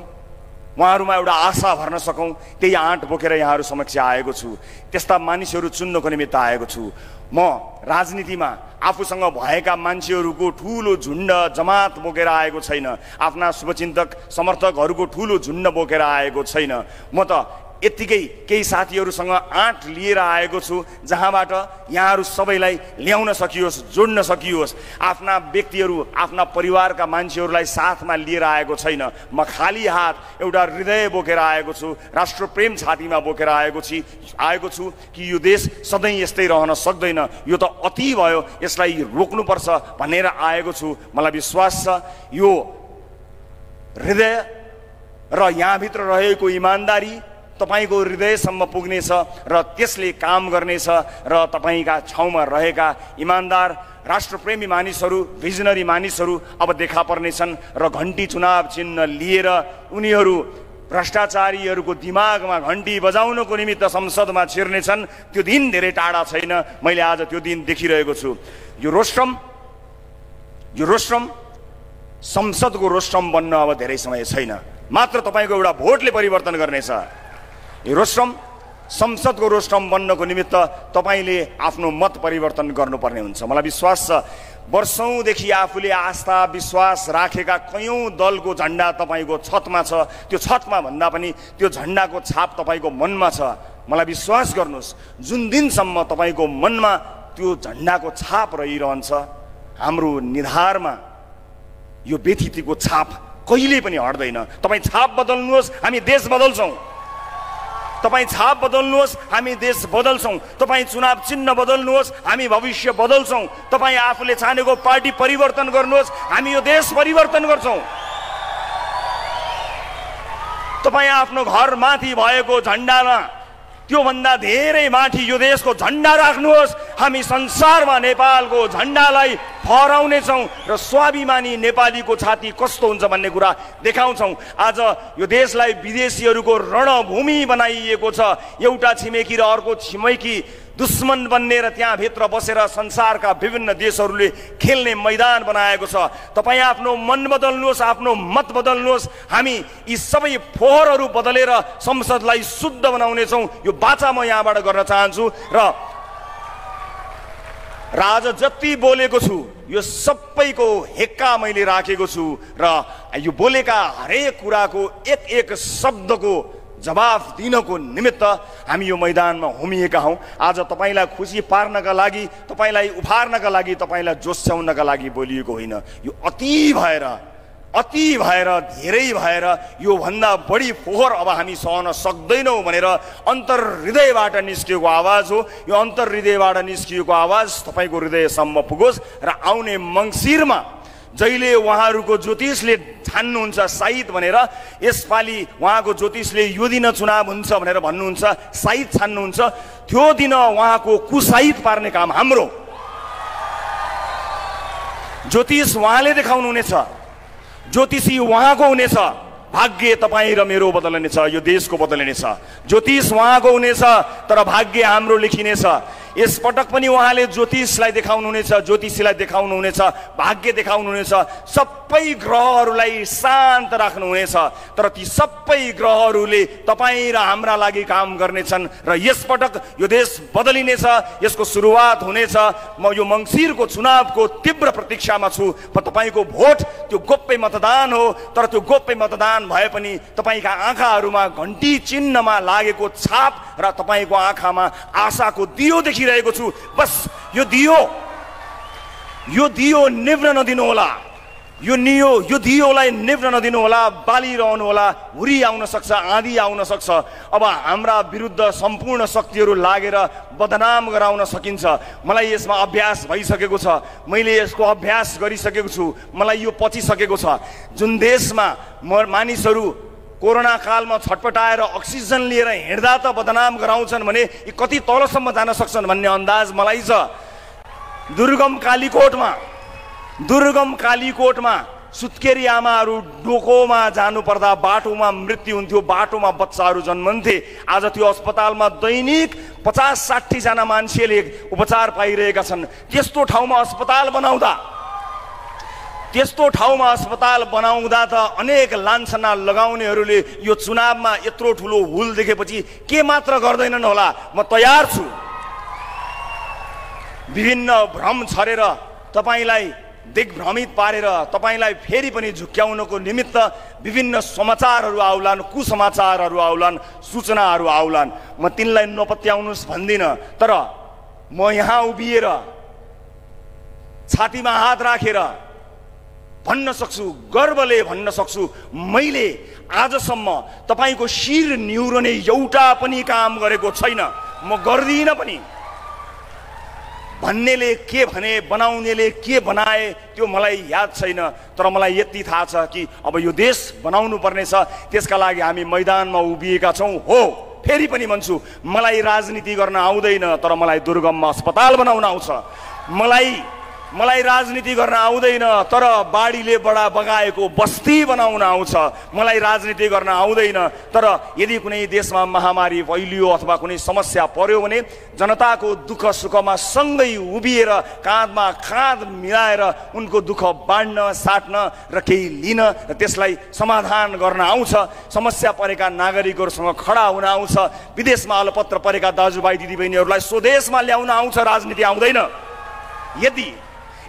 उहाँहरूमा एउटा आशा भर्न सकौँ, त्यही आँट बोकेर यहाँहरू समक्ष आएको छु। त्यस्ता मानिसहरू चुन्नको निमित्त आएको छु। म राजनीतिमा आफूसँग भएका मान्छेहरूको ठुलो झुन्ड जमात बोकेर आएको छैन, आफ्ना शुभचिन्तक समर्थकहरूको ठुलो झुन्ड बोकेर आएको छैन। म त यत्तिकै केही साथीहरूसँग आँट लिएर आएको छु जहाँबाट यहाँहरू सबैलाई ल्याउन सकियोस्, जोड्न सकियोस्। आफ्ना व्यक्तिहरू, आफ्ना परिवारका मान्छेहरूलाई साथमा लिएर आएको छैन। म खाली हात एउटा हृदय बोकेर आएको छु, राष्ट्रप्रेम छातीमा बोकेर आएको छु कि यो देश सधैँ यस्तै रहन सक्दैन, यो त अति भयो, यसलाई रोक्नुपर्छ भनेर आएको छु। मलाई विश्वास छ यो हृदय र यहाँभित्र रहेको इमान्दारी तपाईको हृदयसम्म पुग्नेछ र त्यसले काम गर्नेछ र तपाईका छाउमा रहेका इमान्दार राष्ट्रप्रेमी मानिसहरू, भिजनरी मानिसहरू अब देखा पर्नेछन् र घण्टी चुनाव चिन्ह लिएर उनीहरू भ्रष्टाचारीहरूको दिमागमा घण्टी बजाउनको निमित्त संसदमा छिर्नेछन्। त्यो दिन धेरै टाढा छैन। मैले आज त्यो दिन देखिरहेको छु। यो रोस्ट्रम संसदको रोस्ट्रम बन्न अब धेरै समय छैन। मात्र तपाईको एउटा भोटले परिवर्तन गर्नेछ। यो रोस्ट्रम संसदको रोस्ट्रम बन्नको निमित्त तपाईले आफ्नो मत परिवर्तन गर्नुपर्ने हुन्छ। मलाई विश्वास छ वर्षौंदेखि आफूले आस्था विश्वास राखेका कयौं दलको झण्डा तपाईको छतमा छ। त्यो छतमा भन्दा पनि त्यो झण्डाको छाप तपाईको मनमा छ। मलाई विश्वास गर्नुहोस् जुन दिनसम्म तपाईको मनमा त्यो झन्डाको छाप रहिरहन्छ। हाम्रो निधारमा यो व्यथितिको छाप कहिले पनि हट्दैन। तपाईँ छाप बदल्नुहोस्, हामी देश बदल्छौँ। तपाईँ छाप बदल्नुहोस्, हामी देश बदल्छौँ। तपाईँ चुनाव चिन्ह बदल्नुहोस्, हामी भविष्य बदल्छौँ। तपाईँ आफूले छानेको पार्टी परिवर्तन गर्नुहोस्, हामी यो देश परिवर्तन गर्छौँ। तपाईँ आफ्नो घर माथि भएको झन्डामा त्योभन्दा धेरै माथि यो देशको झन्डा राख्नुहोस्, हामी संसारमा नेपालको झन्डालाई फहराउनेछौँ र स्वाभिमानी नेपालीको छाती कस्तो हुन्छ भन्ने कुरा देखाउँछौँ। आज यो देशलाई विदेशीहरूको रणभूमि बनाइएको छ। एउटा छिमेकी र अर्को छिमेकी दुश्मन बन्ने र त्यहाँभित्र बसेर संसारका विभिन्न देशहरूले खेल्ने मैदान बनाएको छ। तपाईँ आफ्नो मन बदल्नुहोस्, आफ्नो मत बदल्नुहोस्, हामी यी सबै फोहोरहरू बदलेर संसदलाई शुद्ध बनाउनेछौँ। यो बाचा म यहाँबाट गर्न चाहन्छु र आज जति बोलेको छु यो सबैको हेक्का मैले राखेको छु र यो बोलेका हरेक कुराको एक एक शब्दको जवाफ दिनको निमित्त हामी यो मैदानमा होमिएका हौँ। आज तपाईँलाई खुसी पार्नका लागि, तपाईँलाई उफार्नका लागि, तपाईँलाई जोस्याउनका लागि बोलिएको होइन। यो अति भएर धेरै भएर यो भन्दा बढी फोहोर अब हामी सहन सक्दैनौँ भनेर अन्तर्हृदयबाट निस्किएको आवाज हो। यो अन्तर्हृदयबाट निस्किएको आवाज तपाईँको हृदयसम्म पुगोस् र आउने मङ्सिरमा जहिले उहाँहरूको ज्योतिषले ठान्नुहुन्छ साइत भनेर, यसपालि उहाँको ज्योतिषले यो दिन चुनाव हुन्छ भनेर भन्नुहुन्छ, साइत छान्नुहुन्छ, त्यो दिन उहाँको कुसाइत पार्ने काम हाम्रो। ज्योतिष उहाँले देखाउनुहुनेछ, ज्योतिषी उहाँको हुनेछ, भाग्य तपाईँ र मेरो बदल्नेछ, यो देशको बदल्नेछ। ज्योतिष उहाँको हुनेछ तर भाग्य हाम्रो लेखिनेछ। यसपटक पनि उहाँले ज्योतिषलाई देखाउनुहुनेछ, ज्योतिषीलाई देखाउनुहुनेछ, भाग्य देखाउनुहुनेछ। सबै ग्रहहरूलाई शान्त राख्नुहुनेछ तर ती सबै ग्रहहरूले तपाईँ र हाम्रा लागि काम गर्नेछन् र यसपटक यो देश बदलिनेछ, यसको सुरुवात हुनेछ। म यो मङ्सिरको चुनावको तीव्र प्रतीक्षामा छु। तपाईँको भोट त्यो गोप्य मतदान हो, तर त्यो गोप्य मतदान भए पनि तपाईँका आँखाहरूमा घन्टी चिन्हमा लागेको छाप र तपाईँको आँखामा आशाको दियो देखिरहेको छु। बस यो दियो निभ्न नदिनु होला, यो दियोलाई निभ्न नदिनु होला। बालिरहनु होला, हुरी आउन सक्छ, आँधी आउन सक्छ। अब हाम्रा विरुद्ध सम्पूर्ण शक्तिहरू लागेर बदनाम गराउन सकिन्छ। मलाई यसमा अभ्यास भइसकेको छ, मैले यसको अभ्यास गरिसकेको छु, मलाई यो पचिसकेको छ। जुन देशमा मानिसहरू कोरोना कालमा छटपटाएर अक्सिजन लिएर हिँड्दा त बदनाम गराउँछन् भने यी कति तलसम्म जान सक्छन् भन्ने अन्दाज मलाई छ। दुर्गम कालीकोटमा सुत्केरी आमाहरू डोकोमा जानु पर्दा बाटोमा मृत्यु हुन्थ्यो, बाटोमा बच्चाहरू जन्मन्थे। आज त्यो अस्पतालमा दैनिक 50-60 जना मान्छेले उपचार पाइरहेका छन्। त्यस्तो ठाउँमा अस्पताल बनाउँदा त अनेक लान्छना लगाउनेहरूले यो चुनावमा यत्रो ठुलो हुल देखेपछि के मात्र गर्दैनन् होला। म तयार छु विभिन्न भ्रम छरेर तपाईँलाई दिग्भ्रमित पारेर तपाईँलाई फेरि पनि झुक्क्याउनको निमित्त विभिन्न समाचारहरू आउलान्, कुसमाचारहरू आउलान्, सूचनाहरू आउलान्। म तिनलाई नपत्याउनुहोस् भन्दिनँ, तर म यहाँ उभिएर छातीमा हात राखेर भन्न सक्छु, गर्वले भन्न सक्छु, मैले आजसम्म तपाईँको शिर निहुरने एउटा पनि काम गरेको छैन। म गर्दिनँ पनि। भन्नेले के भने, बनाउनेले के बनाए त्यो मलाई याद छैन, तर मलाई यति थाहा छ कि अब यो देश बनाउनु पर्नेछ। त्यसका लागि हामी मैदानमा उभिएका छौँ। हो, फेरि पनि भन्छु, मलाई राजनीति गर्न आउँदैन, तर मलाई दुर्गममा अस्पताल बनाउन आउँछ। मलाई राजनीति गर्न आउँदैन, तर बाढीले बगाएको बस्ती बनाउन आउँछ। मलाई राजनीति गर्न आउँदैन, तर यदि कुनै देशमा महामारी फैलियो अथवा कुनै समस्या पर्यो भने जनताको दुःख सुखमा सँगै उभिएर काँधमा काँध मिलाएर उनको दुःख बाँड्न, साट्न र केही लिन र त्यसलाई समाधान गर्न आउँछ। समस्या परेका नागरिकहरूसँग खडा हुन आउँछ। विदेशमा अलपत्र परेका दाजुभाइ दिदीबहिनीहरूलाई स्वदेशमा ल्याउन आउँछ। राजनीति आउँदैन।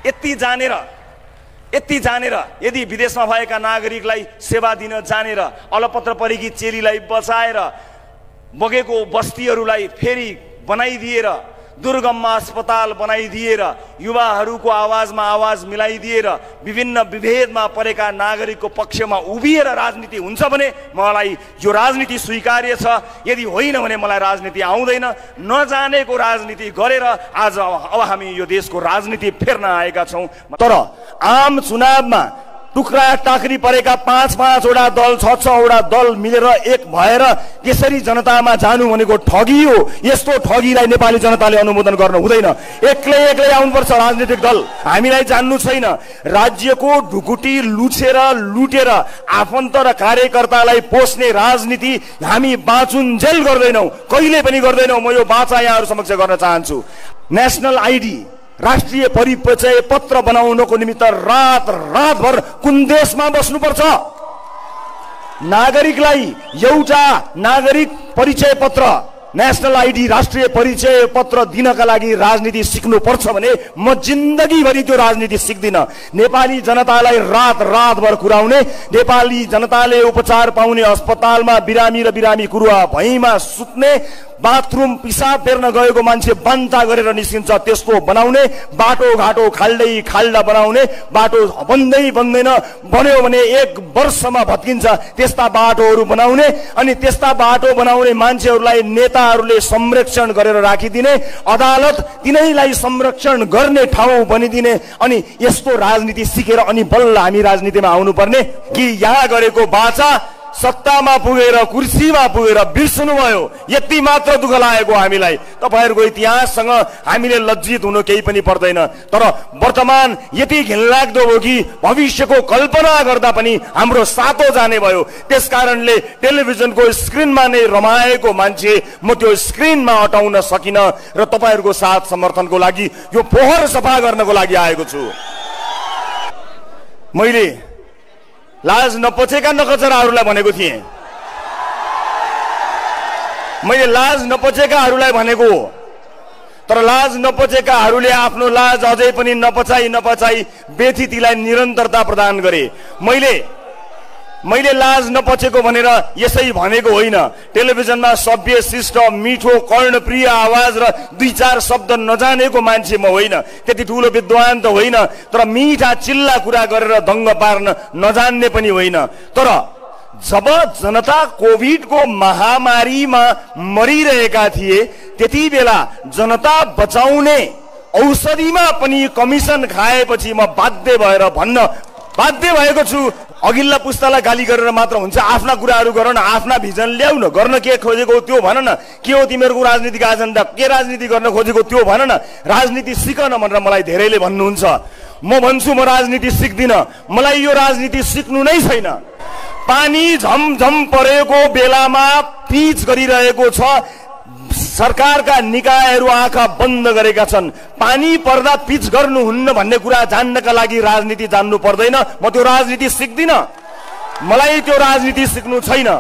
यति जानेर यदि विदेशमा भएका नागरिकलाई सेवा दिन जानेर अलपत्र परेकी चेलीलाई बचाएर बगेको बस्तीहरूलाई फेरि बनाइदिएर दुर्गममा अस्पताल बनाइदिएर युवाहरूको आवाजमा आवाज मिलाइदिएर विभिन्न विभेदमा परेका नागरिकको पक्षमा उभिएर राजनीति हुन्छ भने मलाई यो राजनीति स्वीकार्य छ। यदि होइन भने मलाई राजनीति आउँदैन। नजानेको राजनीति गरेर आज अब हामी यो देशको राजनीति फेर्न आएका छौँ। तर आम चुनावमा टुक्रा टाक्री परेका 5-5वटा दल 6-6वटा दल मिलेर एक भएर त्यसरी जनतामा जानु भनेको ठगी हो। यस्तो ठगीलाई नेपाली जनताले अनुमोदन गर्नु हुँदैन। एक्लै आउनुपर्छ राजनीतिक दल। हामीलाई जान्नु छैन। राज्यको ढुकुटी लुटेर आफन्त र कार्यकर्तालाई पोस्ने राजनीति हामी बाँचुन्जेल गर्दैनौँ, कहिले पनि गर्दैनौँ। म यो बाचा यहाँहरू समक्ष गर्न चाहन्छु। नेसनल आइडी राष्ट्रिय परिचय पत्र बनाउनको निमित्त रातभर कुन देशमा बस्नुपर्छ? नागरिकलाई एउटा नागरिक परिचय पत्र, नेसनल आइडी राष्ट्रिय परिचय पत्र दिनका लागि राजनीति सिक्नु पर्छ भने म जिन्दगीभरि त्यो राजनीति सिक्दिन। नेपाली जनतालाई रातभर कुराउने, नेपाली जनताले उपचार पाउने अस्पतालमा बिरामी कुरुवा भैँमा सुत्ने, बाथरूम पिसाब फेर्न गएको मान्छे बान्ता गरेर निस्किन्छ त्यस्तो बनाउने, बाटोघाटो खाल्डा बनाउने, बाटो बन्दैन बन्यो भने 1 वर्षमा भत्किन्छ त्यस्ता बाटोहरू बनाउने, अनि त्यस्ता बाटो बनाउने मान्छेहरूलाई नेताहरूले संरक्षण गरेर राखिदिने, अदालत तिनैलाई संरक्षण गर्ने ठाउँ बनिदिने। अनि यस्तो राजनीति सिकेर अनि बल्ल हामी राजनीतिमा आउनुपर्ने कि यहाँ गरेको बाचा सत्तामा पुगेर कुर्सीमा पुगेर बिर्सनु भयो? यति मात्र दुःख लागेको हामीलाई। तपाईहरुको इतिहाससँग हामीले लज्जित हुनु केही पनि पर्दैन। तर वर्तमान यति घिनलाग्दो हो कि भविष्यको कल्पना गर्दा पनि हाम्रो सातो जाने भयो। त्यसकारणले टेलिभिजनको स्क्रिनमा नै रमाएको मान्छे म त्यो स्क्रिनमा हटाउन सकिन र तपाईहरुको साथ समर्थनको लागि यो पोहर सफा गर्नको लागि आएको छु। मैले लाज नपचेका नकचराहरूलाई भनेको थिएँ। मैले लाज नपचेकाहरूलाई भनेको हो। तर लाज नपचेकाहरूले आफ्नो लाज अझै पनि नपचाई व्यथितिलाई निरन्तरता प्रदान गरे। मैले लाज नपचेको भनेर यसै भनेको होइन। टेलिभिजनमा सभ्य शिष्ट मिठो कर्णप्रिय आवाज र 2-4 शब्द नजानेको मान्छे म होइन, त्यति ठुलो विद्वान त होइन, तर मिठा चिल्ला कुरा गरेर दङ्ग पार्न नजान्ने पनि होइन। तर जब जनता कोभिडको महामारीमा मरिरहेका थिए त्यति बेला जनता बचाउने औषधिमा पनि कमिसन खाएपछि म बाध्य भएको छु। अघिल्ला पुस्तालाई गाली गरेर मात्र हुन्छ? आफ्ना कुराहरू गर न, आफ्ना भिजन ल्याउ न, गर्न के खोजेको त्यो भन न, के हो तिमीहरूको राजनीतिक एजेन्डा, के राजनीति गर्न खोजेको त्यो भन न, राजनीति सिक न भनेर मलाई धेरैले भन्नुहुन्छ। म भन्छु म राजनीति सिक्दिन, मलाई यो राजनीति सिक्नु नै छैन। पानी झमझम परेको बेलामा पिच गरिरहेको छ, सरकारका निकायहरू आँखा बन्द गरेका छन्। पानी पर्दा पिच गर्नुहुन्न भन्ने कुरा जान्नका लागि राजनीति जान्नु पर्दैन। म त्यो राजनीति सिक्दिन, मलाई त्यो राजनीति सिक्नु छैन।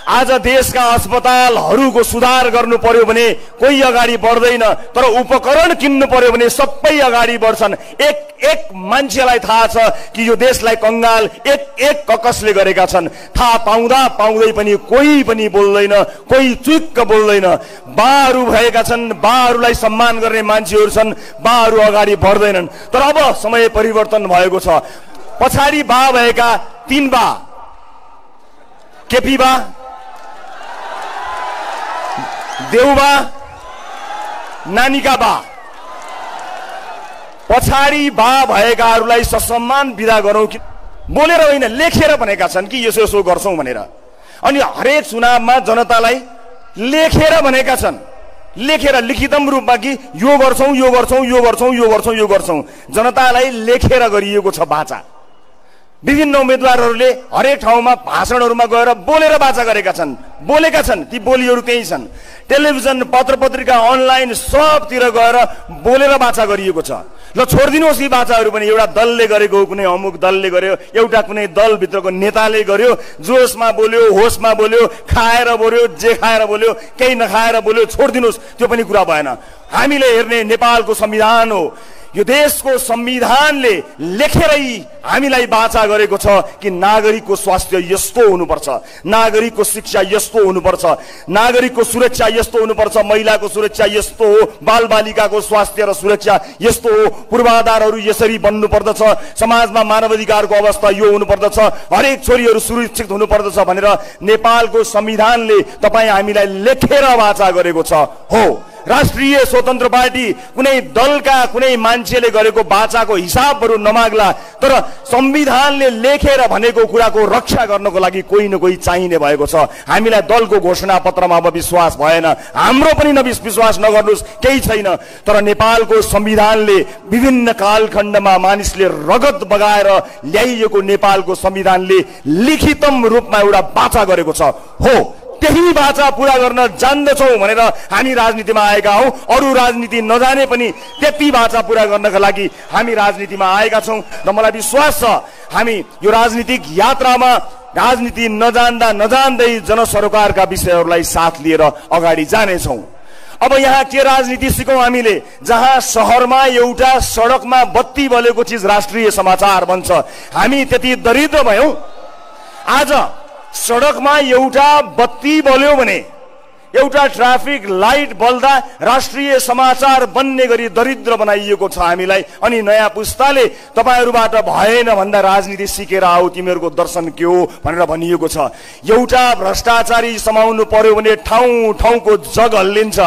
आज देशका अस्पतालहरूको सुधार गर्नु पर्यो भने कोही अगाडि बढ्दैन, तर उपकरण किन्नु पर्यो भने सबै अगाडि बढ्छन्। एक मान्छेलाई थाहा छ कि यो देशलाई कंगाल एक ककसले गरेका छन्। थाहा पाउँदै पनि कोही पनि बोल्दैन, कोही चुक्क बोल्दैन। बाहरू भएका छन्, बाहरूलाई सम्मान गर्ने मान्छेहरू छन्, बाहरू अगाडि बढ्दैनन्। तर अब समय परिवर्तन भएको छ। पछाडि बा भएका 3 बा, केपी बा, देउबा, नानीका बा, पछाडि बा भएकाहरूलाई ससम्मान विदा गरौँ कि बोलेर होइन लेखेर भनेका छन् कि यसो गर्छौं भनेर। अनि हरेक चुनावमा जनतालाई लेखेर भनेका छन्, लेखेर लिखितम रूपमा कि यो गर्छौं। जनतालाई लेखेर गरिएको छ बाचा। विभिन्न उम्मेदवारहरूले हरेक ठाउँमा भाषणहरूमा गएर बोलेर बाचा गरेका छन्, बोलेका छन्। ती बोलीहरू त्यही छन्। टेलिभिजन, पत्र पत्रिका, अनलाइन सबतिर गएर बोलेर बाचा गरिएको छ। ल छोडिदिनुहोस् यी बाचाहरू पनि। एउटा दलले गरेको, कुनै अमुक दलले गर्यो, एउटा कुनै दलभित्रको नेताले गर्यो, जोसमा बोल्यो, होसमा बोल्यो, खाएर बोल्यो, जे खाएर बोल्यो, केही नखाएर बोल्यो, छोडिदिनुहोस्, त्यो पनि कुरा भएन। हामीले हेर्ने नेपालको संविधान हो। यो देशको संविधानले लेखेरै हामीलाई बाचा गरेको छ कि नागरिकको स्वास्थ्य यस्तो हुनुपर्छ, नागरिकको शिक्षा यस्तो हुनुपर्छ, नागरिकको सुरक्षा यस्तो हुनुपर्छ, महिलाको सुरक्षा यस्तो हो, बालबालिकाको स्वास्थ्य र सुरक्षा यस्तो हो, पूर्वाधारहरू यसरी बन्नु पर्दछ, समाजमा मानवाधिकारको अवस्था यो हुनुपर्दछ, हरेक छोरीहरू सुरक्षित हुनुपर्दछ भनेर नेपालको संविधानले तपाईँ हामीलाई लेखेर बाचा गरेको छ। हो, राष्ट्रिय स्वतन्त्र पार्टी कुनै दलका कुनै मान्छेले गरेको बाचाको हिसाबहरू नमाग्ला, तर संविधानले लेखेर भनेको कुराको रक्षा गर्नको लागि कोही न कोही चाहिने भएको छ। हामीलाई दलको घोषणा पत्रमा अब विश्वास भएन, हाम्रो पनि विश्वास नगर्नुस्, केही छैन। तर नेपालको संविधानले विभिन्न कालखण्डमा मानिसले रगत बगाएर ल्याइएको नेपालको संविधानले लिखितम रूपमा एउटा बाचा गरेको छ। हो, त्यही बाचा पूरा गर्न जान्दछौँ भनेर हामी राजनीतिमा आएका हौँ। अरू राजनीति नजाने पनि त्यति बाचा पूरा गर्नका लागि हामी राजनीतिमा आएका छौँ र मलाई विश्वास छ हामी यो राजनीतिक यात्रामा राजनीति नजान्दा नजान्दै जनसरोकारका विषयहरूलाई साथ लिएर अगाडि जानेछौँ। अब यहाँ के राजनीति सिकौँ हामीले, जहाँ शहरमा एउटा सडकमा बत्ती बलेको चिज राष्ट्रिय समाचार बन्छ। हामी त्यति दरिद्र भयौँ, आज सडकमा एउटा बत्ती बल्यो भने, एउटा ट्राफिक लाइट बल्दा राष्ट्रिय समाचार बन्ने गरी दरिद्र बनाइएको छ हामीलाई। अनि नयाँ पुस्ताले तपाईहरूबाट भएन भन्दा राजनीति सिकेर आऊ, तिमीहरूको दर्शन के हो भनेर भनिएको छ। एउटा भ्रष्टाचारी समाउनु पर्यो भने ठाउँ ठाउँको जग हल्लिन्छ,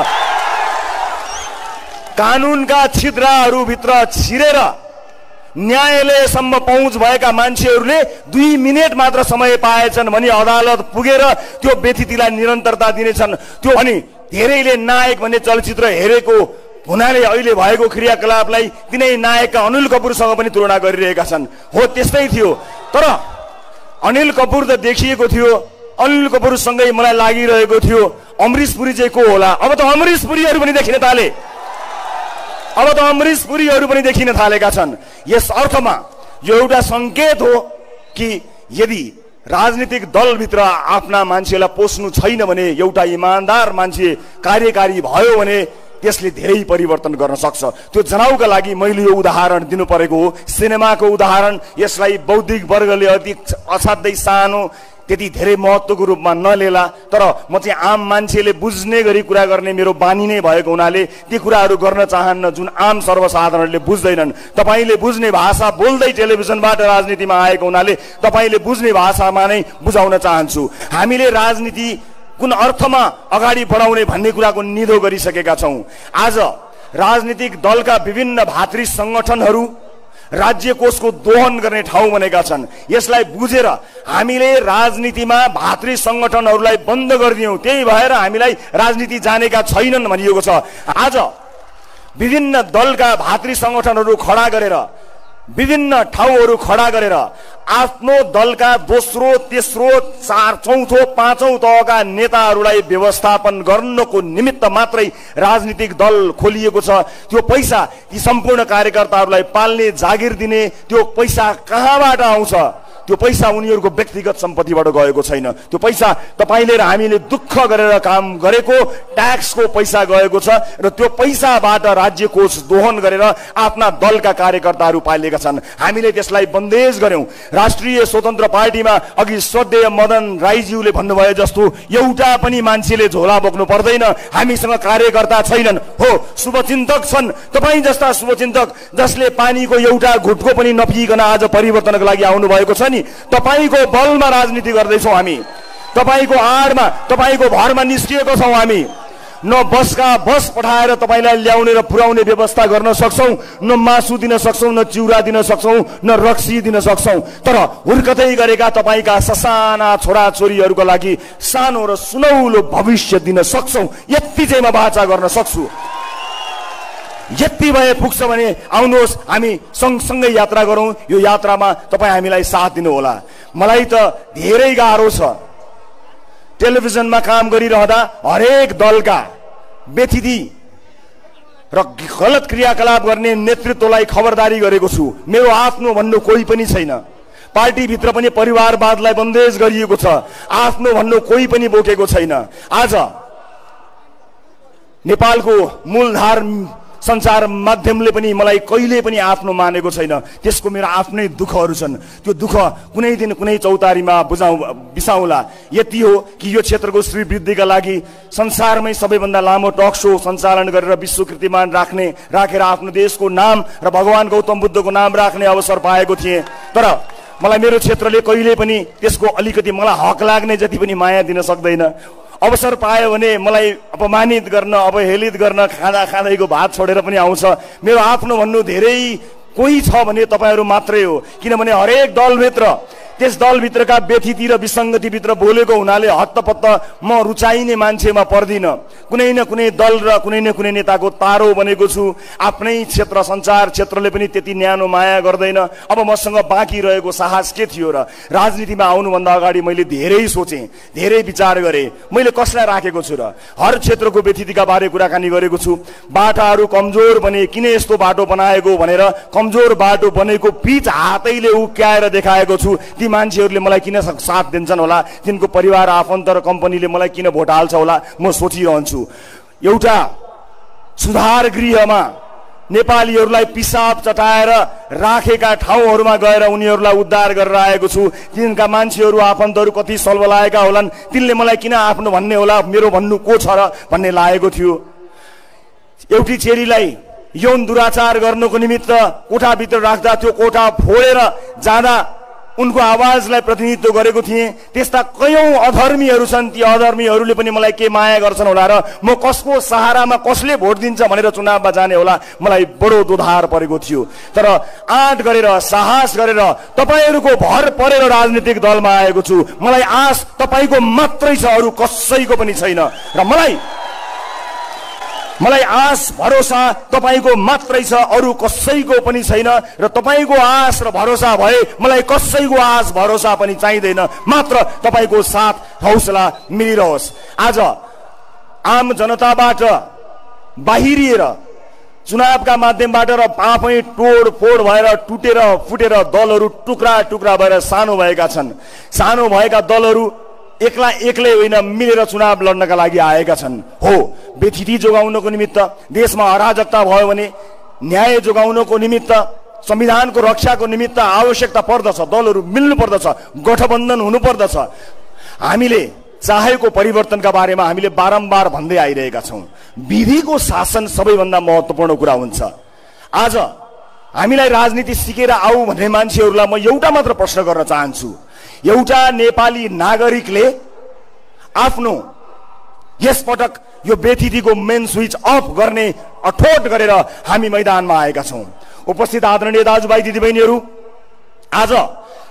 कानुनका छिद्राहरूभित्र छिरेर न्यायालयसम्म पहुँच भएका मान्छेहरूले 2 मिनेट मात्र समय पाएछन् भने अदालत पुगेर त्यो व्यतिथिलाई निरन्तरता दिनेछन्। त्यो अनि धेरैले नायक भन्ने चलचित्र हेरेको हुनाले अहिले भएको क्रियाकलापलाई तिनै नायकका अनिल कपुरसँग पनि तुलना गरिरहेका छन्। हो, त्यस्तै थियो। तर अनिल कपुर त देखिएको थियो, अनिल कपुरसँगै मलाई लागिरहेको थियो अमरीश पुरी चाहिँ को होला। अब त अमरीश पुरीहरू पनि देखिन थाले, अब त अमरीश पुरीहरू पनि देखिन थालेका छन्। यस अर्थमा यो एउटा संकेत हो कि यदि राजनीतिक दलभित्र आफ्ना मान्छेलाई पोस्नु छैन भने, एउटा इमानदार मान्छे कार्यकारी भयो भने त्यसले धेरै परिवर्तन गर्न सक्छ। त्यो जनाउका लागि मैले यो उदाहरण दिनु परेको हो, सिनेमाको उदाहरण। यसलाई बौद्धिक वर्गले अति असाध्यै सानो, त्यति धेरै महत्त्वको रूपमा नलेला, तर म चाहिँ आम मान्छेले बुझ्ने गरी कुरा गर्ने मेरो बानी नै भएको हुनाले ती कुराहरू गर्न चाहन्न जुन आम सर्वसाधारणले बुझ्दैनन्। तपाईले बुझ्ने भाषा बोल्दै टेलिभिजनबाट राजनीतिमा आएको हुनाले तपाईले बुझ्ने भाषामा नै बुझाउन चाहन्छु। हामीले राजनीति कुन अर्थमा अगाडि बढाउने भन्ने कुराको निधो गरिसकेका छौँ। आज राजनीतिक दलका विभिन्न भातृ सङ्गठनहरू राज्य कोषको दोहन गर्ने ठाउँ बनेका छन्। यसलाई बुझेर हामीले राजनीतिमा भातृ सङ्गठनहरूलाई बन्द गरिदियौँ, त्यही भएर हामीलाई राजनीति जानेका छैनन् भनिएको छ। आज विभिन्न दलका भातृ सङ्गठनहरू खडा गरेर, विभिन्न ठाउँहरू खडा गरेर आफ्नो दलका दोस्रो, तेस्रो, चौथो, पाँचौं तहका नेताहरूलाई व्यवस्थापन गर्नको निमित्त मात्रै राजनीतिक दल खोलिएको छ। त्यो पैसा ती सम्पूर्ण कार्यकर्ताहरूलाई पाल्ने, जागिर दिने त्यो पैसा कहाँबाट आउँछ? त्यो पैसा उनीहरूको व्यक्तिगत सम्पत्तिबाट गएको छैन। त्यो पैसा तपाईले र हामीले दुःख गरेर काम गरेको ट्याक्सको पैसा गएको छ र त्यो पैसाबाट राज्य कोष दोहन गरेर आफ्ना दलका कार्यकर्ताहरू पालेका छन्। हामीले त्यसलाई बन्देज गर्यौं। राष्ट्रिय स्वतन्त्र पार्टीमा अघि श्रद्धेय मदन राईज्यूले भन्नुभयो जस्तो एउटा पनि मान्छेले झोला बोक्नु पर्दैन, हामीसँग कार्यकर्ता छैनन्। हो, शुभचिन्तक छन्, तपाईँ जस्ता शुभचिन्तक जसले पानीको एउटा घुटको पनि नपिइकन आज परिवर्तनको लागि आउनु भएको छ नि। तपाईको बलमा राजनीति गर्दैछौँ हामी, तपाईको आडमा, तपाईको भरमा निस्किएको छौँ हामी। न बसका बस पठाएर तपाईलाई ल्याउने र पुर्याउने व्यवस्था गर्न सक्छौँ, न मासु दिन सक्छौँ, न चिउरा दिन सक्छौँ, न रक्सी दिन सक्छौँ, तर हुर्कतै गरेका तपाईका ससाना छोराछोरीहरूका लागि सानो र सुनौलो भविष्य दिन सक्छौँ। यति चाहिँ म बाचा गर्न सक्छु। यति भए पुग्छ भने आउनुहोस् हामी सँगसँगै यात्रा गरौँ। यो यात्रामा तपाईँ हामीलाई साथ दिनुहोला। मलाई त धेरै गाह्रो छ। टेलिभिजनमा काम गरिरहँदा हरेक दलका व्यतिथि र गलत क्रियाकलाप गर्ने नेतृत्वलाई खबरदारी गरेको छु। मेरो आफ्नो भन्नु कोही पनि छैन। पार्टीभित्र पनि परिवारवादलाई बन्देज गरिएको छ। आफ्नो भन्नु कोही पनि बोकेको छैन। आज नेपालको मूलधार सञ्चार माध्यमले पनि मलाई कहिले पनि आफ्नो मानेको छैन। त्यसको मेरो आफ्नै दुःखहरू छन्। त्यो दुःख कुनै दिन कुनै चौतारीमा बिसाउला। यति हो कि यो क्षेत्रको श्रीवृद्धिका लागि संसारमै सबैभन्दा लामो टक शो सञ्चालन गरेर विश्व कीर्तिमान राखेर आफ्नो देशको नाम र भगवान गौतम बुद्धको नाम राख्ने अवसर पाएको थिएँ। तर मलाई मेरो क्षेत्रले कहिले पनि त्यसको अलिकति मलाई हक लाग्ने जति पनि माया दिन सक्दैन। अवसर पायो भने मलाई अपमानित गर्न, अवहेलित गर्न खाँदैको भात छोडेर पनि आउँछ। मेरो आफ्नो भन्नु धेरै कोही छ भने तपाईहरू मात्रै हो। किनभने हरेक दलभित्र त्यस दलभित्रका व्यथिति र विसङ्गतिभित्र बोलेको हुनाले हत्तपत्त म रुचाइने मान्छेमा पर्दिनँ। कुनै न कुनै दल र कुनै न कुनै नेताको तारो बनेको छु। आफ्नै क्षेत्र सञ्चार क्षेत्रले पनि त्यति न्यानो माया गर्दैन। अब मसँग बाँकी रहेको साहस के थियो र? राजनीतिमा आउनुभन्दा अगाडि मैले धेरै सोचेँ, धेरै विचार गरेँ। मैले कसलाई राखेको छु र? हर क्षेत्रको व्यथितिका बारे कुराकानी गरेको छु। बाटाहरू कमजोर बने, किन यस्तो बाटो बनाएको भनेर कमजोर बाटो बनेको पिच हातैले उक्याएर देखाएको छु। मान्छेहरूले मलाई किन साथ दिन्छन् होला, तिनको परिवार आफन्त र कम्पनीले मलाई किन भोट हाल्छ होला, म सोचिरहन्छु। एउटा सुधार गृहमा नेपालीहरूलाई पिसाब चटाएर राखेका ठाउँहरूमा गएर उनीहरूलाई उद्धार गरेर आएको छु। तिनका मान्छेहरू आफन्तहरू कति सल्बलाएका होलान्, तिनले मलाई किन आफ्नो भन्ने होला, मेरो भन्नु को छ र भन्ने लागेको थियो। एउटी चेलीलाई यौन दुराचार गर्नको निमित्त कोठाभित्र राख्दा त्यो कोठा फोडेर जाँदा उनको आवाजलाई प्रतिनिधित्व गरेको थिएँ। त्यस्ता कयौं अधर्मीहरू छन्। ती अधर्मीहरूले पनि मलाई के माया गर्छन् होला र म कसको सहारामा कसले भोट दिन्छ भनेर चुनावमा जाने होला, मलाई बडो दोधार परेको थियो। तर आँट गरेर साहस गरेर तपाईहरूको भर परेर राजनीतिक दलमा आएको छु। मलाई आश तपाईको मात्रै छ, अरू कसैको पनि छैन। र मलाई आश भरोसा तपाईको मात्रै छ, अरू कसैको पनि छैन। र तपाईको आश र भरोसा भए मलाई कसैको आश भरोसा पनि चाहिँदैन। मात्र तपाईको साथ हौसला मिलिरहोस्। आज आम जनताबाट बाहिरिएर चुनावका माध्यमबाट र आफै तोडफोड भएर टुटेर फुटेर दलहरू टुक्रा टुक्रा भएर सानो भएका छन्। सानो भएका दलहरू एक्लै होइन, मिलेर चुनाव लड्नका लागि आएका छन्। हो, व्यथिति जोगाउनको निमित्त, देशमा अराजकता भयो भने न्याय जोगाउनको निमित्त, संविधानको रक्षाको निमित्त आवश्यकता पर्दछ। दलहरू मिल्नु पर्दछ, गठबन्धन हुनु पर्दछ। हामीले चाहेको परिवर्तनका बारेमा हामीले बारम्बार भन्दै आइरहेका छौँ। विधिको शासन सबैभन्दा महत्त्वपूर्ण कुरा हुन्छ। आज हामीलाई राजनीति सिकेर आऊ भन्ने मान्छेहरूलाई म एउटा मात्र प्रश्न गर्न चाहन्छु। एउटा नेपाली नागरिकले आफ्नो यसपटक यो व्यथितिको मेन स्विच अफ गर्ने अठोट गरेर हामी मैदानमा आएका छौँ। उपस्थित आदरणीय दाजुभाइ दिदीबहिनीहरू, आज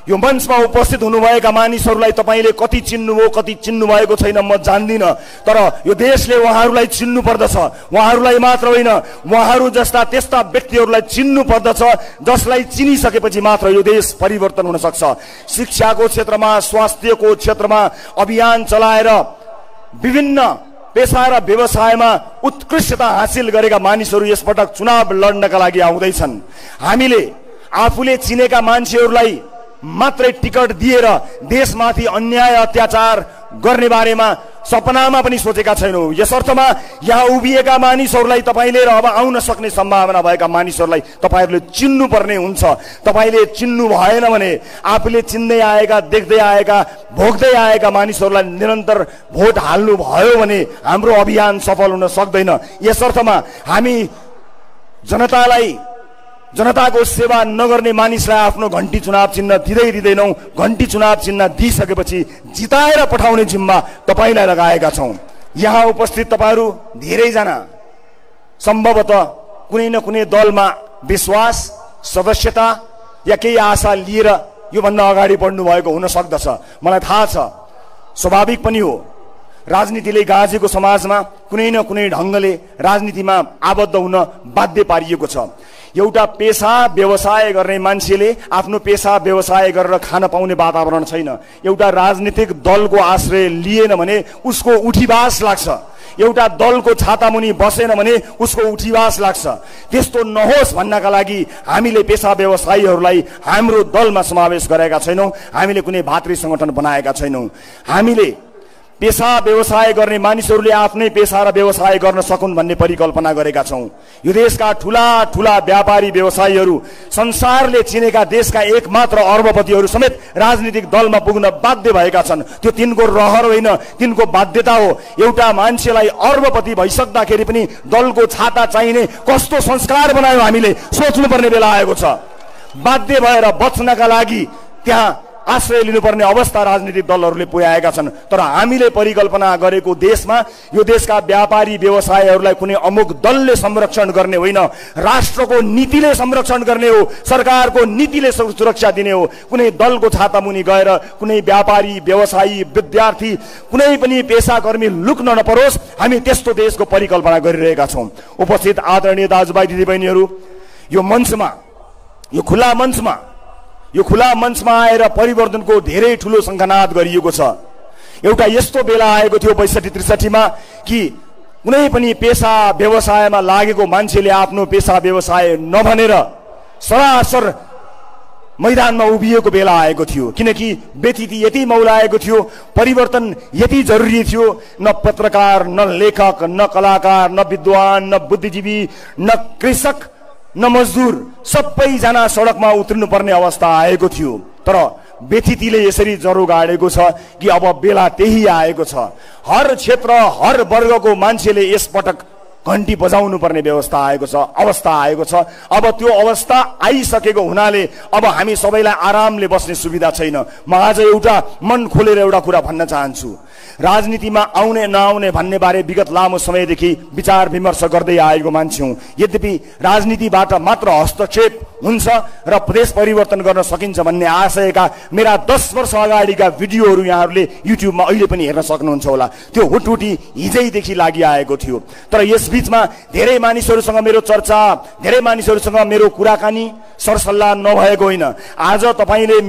यो मञ्चमा उपस्थित हुनुभएका मानिसहरूलाई तपाईले कति चिन्नुभयो कति चिन्नु भएको छैन म जान्दिनँ, तर यो देशले उहाँहरूलाई चिन्नु पर्दछ। उहाँहरूलाई मात्र होइन, उहाँहरू जस्ता त्यस्ता व्यक्तिहरूलाई चिन्नु पर्दछ जसलाई चिनिसकेपछि मात्र यो देश परिवर्तन हुन सक्छ। शिक्षाको क्षेत्रमा, स्वास्थ्यको क्षेत्रमा अभियान चलाएर विभिन्न पेशा र व्यवसायमा उत्कृष्टता हासिल गरेका मानिसहरू यसपटक चुनाव लड्नका लागि आउँदैछन्। हामीले आफूले चिनेका मान्छेहरूलाई मात्रै टिकट दिएर देशमाथि अन्याय अत्याचार गर्ने बारेमा सपनामा पनि सोचेका छैनौँ। यसर्थमा यहाँ उभिएका मानिसहरूलाई तपाईँले र अब आउन सक्ने सम्भावना भएका मानिसहरूलाई तपाईँहरूले चिन्नुपर्ने हुन्छ। तपाईँले चिन्नु भएन भने आफूले चिन्दै आएका, देख्दै आएका, भोग्दै आएका मानिसहरूलाई निरन्तर भोट हाल्नु भयो भने हाम्रो अभियान सफल हुन सक्दैन। यसर्थमा हामी जनताको सेवा नगर्ने मानिसलाई आफ्नो घण्टी चुनाव चिन्ह दिँदैनौँ। घण्टी चुनाव चिन्ह दिइसकेपछि जिताएर पठाउने जिम्मा तपाईँलाई लगाएका छौँ। यहाँ उपस्थित तपाईँहरू धेरैजना सम्भवतः कुनै न कुनै दलमा विश्वास, सदस्यता या केही आशा लिएर योभन्दा अगाडि बढ्नु भएको हुन सक्दछ। मलाई थाहा छ, स्वाभाविक पनि हो। राजनीतिले गाँजेको समाजमा कुनै न कुनै ढङ्गले राजनीतिमा आबद्ध हुन बाध्य पारिएको छ। एउटा पेशा व्यवसाय गर्ने मान्छेले आफ्नो पेशा व्यवसाय गरेर खान पाउने वातावरण छैन। एउटा राजनीतिक दलको आश्रय लिएन भने उसको उठीवास लाग्छ। एउटा दलको छातामुनि बसेन भने उसको उठीवास लाग्छ। त्यस्तो नहोस् भन्नका लागि हामीले पेशा व्यवसायीहरूलाई हाम्रो दलमा समावेश गरेका छैनौँ। हामीले कुनै भातृ सङ्गठन बनाएका छैनौँ। हामीले पेशा व्यवसाय गर्ने मानिसहरूले आफ्नै पेशा र व्यवसाय गर्न सकुन् भन्ने परिकल्पना गरेका छौं। यो देशका ठूला ठूला व्यापारी व्यवसायीहरू, संसारले चिनेका देशका एकमात्र अर्बपतिहरू समेत राजनीतिक दलमा पुग्न बाध्य भएका छन्। त्यो तिनको रहर होइन, तिनको बाध्यता हो। एउटा मान्छेलाई अर्बपति भइसक्दाखेरि पनि दलको छाता चाहिने कस्तो संस्कार बनायो हामीले सोच्नुपर्ने बेला आएको छ। बाध्य भएर बच्नका लागि त्यहाँ आश्रय लिनुपर्ने अवस्था राजनीतिक दलहरूले पुर्याएका छन्। तर हामीले परिकल्पना गरेको देशमा यो देशका व्यापारी व्यवसायहरूलाई कुनै अमुक दलले संरक्षण गर्ने होइन, राष्ट्रको नीतिले संरक्षण गर्ने हो, सरकारको नीतिले सुरक्षा दिने हो। कुनै दलको छाता मुनि गएर कुनै व्यापारी व्यवसायी विद्यार्थी कुनै पनि पेशाकर्मी लुक्न नपरोस्, हामी त्यस्तो देशको परिकल्पना गरिरहेका छौं। उपस्थित आदरणीय दाजुभाइ दिदीबहिनीहरू, यो मंचमा, यो खुला मञ्चमा आएर परिवर्तनको धेरै ठूलो शंखनाद गरिएको छ। एउटा यस्तो बेला आएको थियो 62-63 मा कि कुनै पनि पेशा व्यवसायमा लागेको मान्छेले आफ्नो पेशा व्यवसाय नभनेर सरासर मैदानमा उभिएको बेला आएको थियो। किनकि व्यथिति यति मौलाएको थियो, परिवर्तन यति जरुरी थियो। न पत्रकार, न लेखक, न कलाकार, न विद्वान, न बुद्धिजीवी, न कृषक, न मजदुर, सबैजना सडकमा उत्रनु पर्ने अवस्था आएको थियो। तर व्यथितिले यसरी जरो गाडेको छ कि अब बेला त्यही आएको छ। हर क्षेत्र, हर वर्गको मान्छेले यसपटक घण्टी बजाउनु पर्ने अवस्था आएको छ। अब त्यो अवस्था आइसकेको हुनाले अब हामी सबैलाई आरामले बस्ने सुविधा छैन। म आज एउटा मन खोलेर एउटा कुरा भन्न चाहन्छु। राजनीतिमा आउने नआउने भन्ने बारे विगत लामो समयदेखि विचार विमर्श गर्दै आएको मान्छे हुँ। यद्यपि राजनीतिबाट मात्र हस्तक्षेप हुन्छ र प्रदेश परिवर्तन गर्न सकिन्छ भन्ने आशयका मेरा 10 वर्ष अगाडिका भिडियोहरू यहाँहरूले युट्युबमा अहिले पनि हेर्न सक्नुहुन्छ होला। त्यो हुटहुटी हिजैदेखि लागिआएको थियो। तर यस बीचमा धेरै मानिसहरूसँग मेरो चर्चा, धेरै मानिसहरूसँग मेरो कुराकानी सरसल्लाह नभएको होइन। आज तपाईले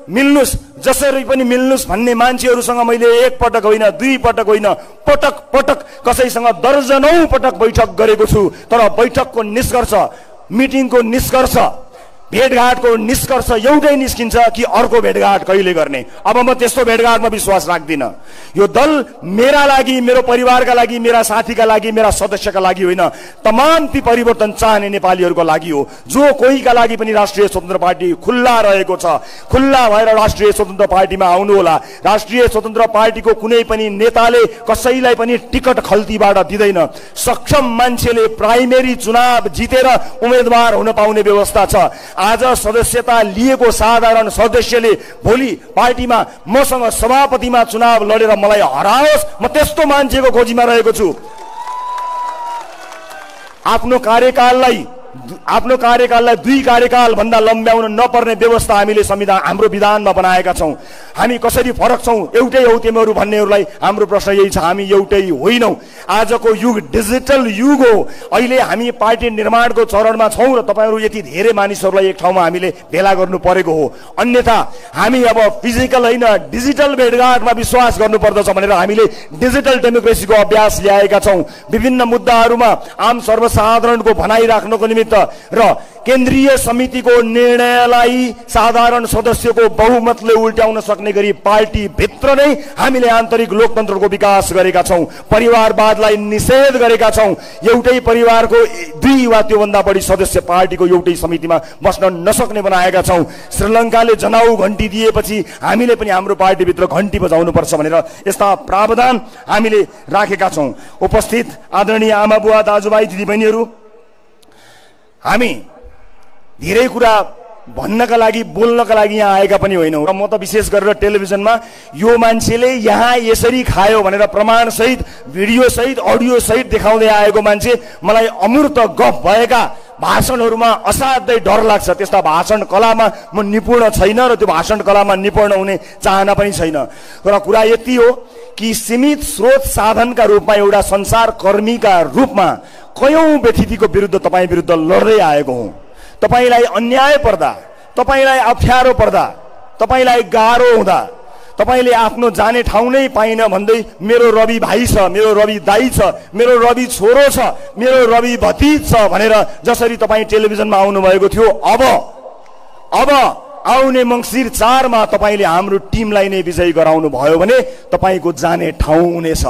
मिल्नुस् जसरी पनि मिल्नुस् भन्ने मान्छेहरूसँग मैले एक पटक होइन, दुई पटक होइन, पटक पटक कसैसँग दर्जनौं पटक बैठक गरेको छु। तर बैठकको निष्कर्ष, मिटिङको निष्कर्ष, भेटघाटको निष्कर्ष एउटै निस्किन्छ कि अर्को भेटघाट कहिले गर्ने। अब म त्यस्तो भेटघाटमा विश्वास राख्दिन। यो दल मेरा लागि, मेरो परिवारका लागि, मेरा साथीका लागि, मेरा सदस्यका लागि होइन, तमाम ती परिवर्तन चाहने नेपालीहरूको लागि हो। जो कोहीका लागि पनि राष्ट्रिय स्वतन्त्र पार्टी खुल्ला रहेको छ, खुल्ला भएर राष्ट्रिय स्वतन्त्र पार्टीमा आउनुहोला। राष्ट्रिय स्वतन्त्र पार्टीको कुनै पनि नेताले कसैलाई पनि टिकट खल्तीबाट दिँदैन। सक्षम मान्छेले प्राइमेरी चुनाव जितेर उम्मेदवार हुन पाउने व्यवस्था छ। आज सदस्यता लिएको साधारण सदस्यले भोलि पार्टीमा मसँग सभापतिमा चुनाव लडेर मलाई हराओस्, म त्यस्तो मान्छेको खोजीमा रहेको छु। आफ्नो कार्यकाललाई 2 कार्यकाल भन्दा लम्ब्याउन नपर्ने व्यवस्था हामीले संविधान, हाम्रो विधानमा बनाएका छौं। हामी कसरी फरक छौं? एउटै हौ तिमीहरू भन्नेहरूलाई हाम्रो प्रश्न यही छ। हामी एउटै होइनौं। आजको युग डिजिटल युग हो। अहिले हामी पार्टी निर्माणको चरणमा छौं र तपाईहरु यति धेरै मानिसहरूलाई एक ठाउँमा हामीले भेला गर्नु परेको हो। अन्यथा हामी अब फिजिकल होइन, डिजिटल भेटघाटमा विश्वास गर्नुपर्दछ भनेर हामीले डिजिटल डेमोक्रेसीको अभ्यास ल्याएका छौं। विभिन्न मुद्दाहरूमा आम सर्वसाधारणको भनाइ राख्नको निमित्त र केन्द्रीय समितिको निर्णयलाई साधारण सदस्यको बहुमतले उल्ट्याउन सक्ने गरी पार्टी भित्र नै हामीले आन्तरिक लोकतन्त्रको विकास गरेका छौं। परिवारवादलाई निषेध गरेका छौं। एउटै परिवारको 2 वा त्योभन्दा बढी सदस्य पार्टीको एउटै समितिमा बस्न नसक्ने बनाएका छौं। श्रीलङ्काले जनाउ घण्टी दिएपछि हामीले पनि हाम्रो पार्टीभित्र घण्टी बजाउनु पर्छ भनेर यस्ता प्रावधान हामीले राखेका छौं। उपस्थित आदरणीय आमा बुवा दाजुभाइ दिदीबहिनीहरू, हामी धेरै कुरा भन्नका लागि, बोल्नका लागि यहाँ आएका पनि होइनौं। र म त विशेष गरेर टेलिभिजनमा यो मान्छेले यहाँ यसरी खायो भनेर प्रमाण सहित, भिडियो सहित, अडियो सहित देखाउँदै आएको मान्छे, मलाई अमूर्त गफ भएका भाषणहरूमा असाध्यै डर लाग्छ। त्यस्ता भाषण कलामा म निपुण छैन र त्यो भाषण कलामा निपुण हुने चाहना पनि छैन। तर कुरा यति हो कि सीमित स्रोत साधनका रूपमा, एउटा संसार कर्मीका रूपमा कयौं व्यथितिको विरुद्ध तपाईँ विरुद्ध लड्दै आएको हुँ। तपाईलाई अन्याय पर्दा, तपाईलाई अप्ठ्यारो पर्दा, तपाईलाई गाह्रो हुँदा, तपाईले आफ्नो जाने ठाउँ नै पाइन भन्दै मेरो रवि भाइ छ, मेरो रवि दाइ छ, मेरो रवि छोरो छ, मेरो रवि भतिज छ भनेर जसरी तपाई टेलिभिजनमा आउनु भएको थियो, अब आउने मङ्सिर 4 मा तपाईले हाम्रो टिमलाई नै विजयी गराउनु भयो भने तपाईको जाने ठाउँ हुनेछ।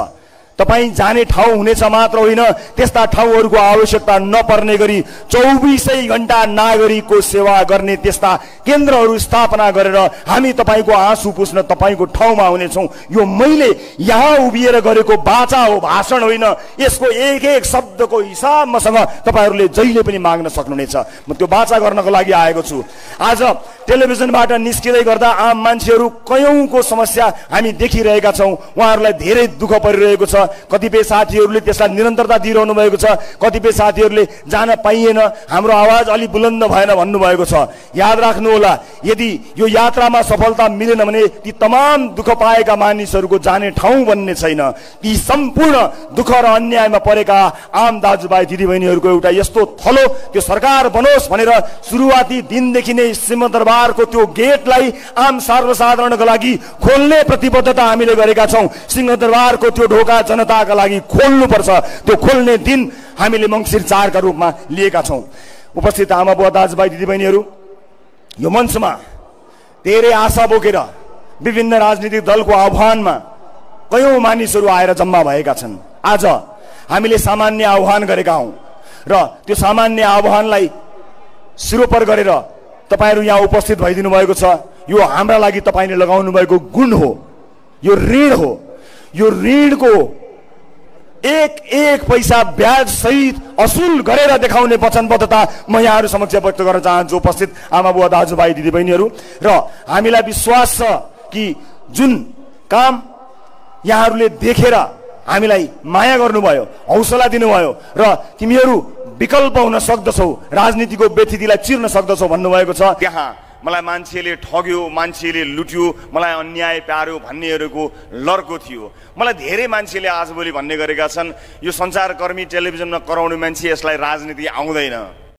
तपाई जाने ठाउँ हुनेछ मात्र होइन, त्यस्ता ठाउँहरूको आवश्यकता नपर्ने गरी 24 घण्टा नागरिकको सेवा गर्ने त्यस्ता केन्द्रहरू स्थापना गरेर हामी तपाईको आँसु पुस्न तपाईको ठाउँमा हुनेछौँ। यो मैले यहाँ उभिएर गरेको वाचा हो, भाषण होइन। यसको एक एक शब्दको हिसाब मसँग तपाईहरूले जहिले पनि माग्न सक्नुहुनेछ। म त्यो वाचा गर्नको लागि आएको छु। आज टेलिभिजनबाट निस्किँदै गर्दा आम मान्छेहरू कयौंको समस्या हामी देखिरहेका छौँ। उहाँहरूलाई धेरै दुःख परिरहेको छ। कतिपय साथीहरूले त्यसलाई निरन्तरता दिइरहनु भएको छ, कतिपय साथीहरूले जान पाइएन, हाम्रो आवाज अलि बुलन्द भएन भन्नुभएको छ। याद राख्नुहोला, यदि यो यात्रामा सफलता मिलेन भने ती तमाम दुःख पाएका मानिसहरूको जाने ठाउँ बन्ने छैन। ती सम्पूर्ण दुःख र अन्यायमा परेका आम दाजुभाइ दिदीबहिनीहरूको एउटा यस्तो थलो त्यो सरकार बनोस् भनेर सुरुवाती दिनदेखि नै सिंहदरबारको त्यो गेटलाई आम सर्वसाधारणको लागि खोल्ने प्रतिबद्धता हामीले गरेका छौँ। सिंहदरबारको त्यो ढोका जनताका लागि खोल्नुपर्छ। त्यो खोल्ने दिन हामीले मङ्सिर 4 का रूपमा लिएका छौँ। उपस्थित आमा बुवा दाजुभाइ दिदीबहिनीहरू, यो मञ्चमा धेरै आशा बोकेर विभिन्न राजनीतिक दलको आह्वानमा कयौं मानिसहरू आएर जम्मा भएका छन्। आज हामीले सामान्य आह्वान गरेका हौं र त्यो सामान्य आह्वानलाई सिरोपर गरेर तपाईहरू यहाँ उपस्थित भइदिनु भएको छ। यो हाम्रा लागि तपाईले लगाउनु भएको गुण हो, यो ऋण हो। यो ऋणको एक एक पैसा ब्याज सहित असुल गरेर देखाउने वचनबद्धता म यहाँहरू समक्ष व्यक्त गर्न चाहन्छु उपस्थित आमा बुवा दाजुभाइ दिदीबहिनीहरू। र हामीलाई विश्वास छ कि जुन काम यहाँहरूले देखेर हामीलाई माया गर्नुभयो, हौसला दिनुभयो र तिमीहरू विकल्प हुन सक्दछौ, राजनीतिको व्यथितिलाई चिर्न सक्दछौ भन्नुभएको छ। त्यहाँ मलाई मान्छेले ठग्यो, मान्छेले लुट्यो, मलाई अन्याय पार्यो भन्नेहरूको लड्को थियो। मलाई धेरै मान्छेले आजभोलि भन्ने गरेका छन्, यो सञ्चारकर्मी टेलिभिजनमा कराउने मान्छे, यसलाई राजनीति आउँदैन।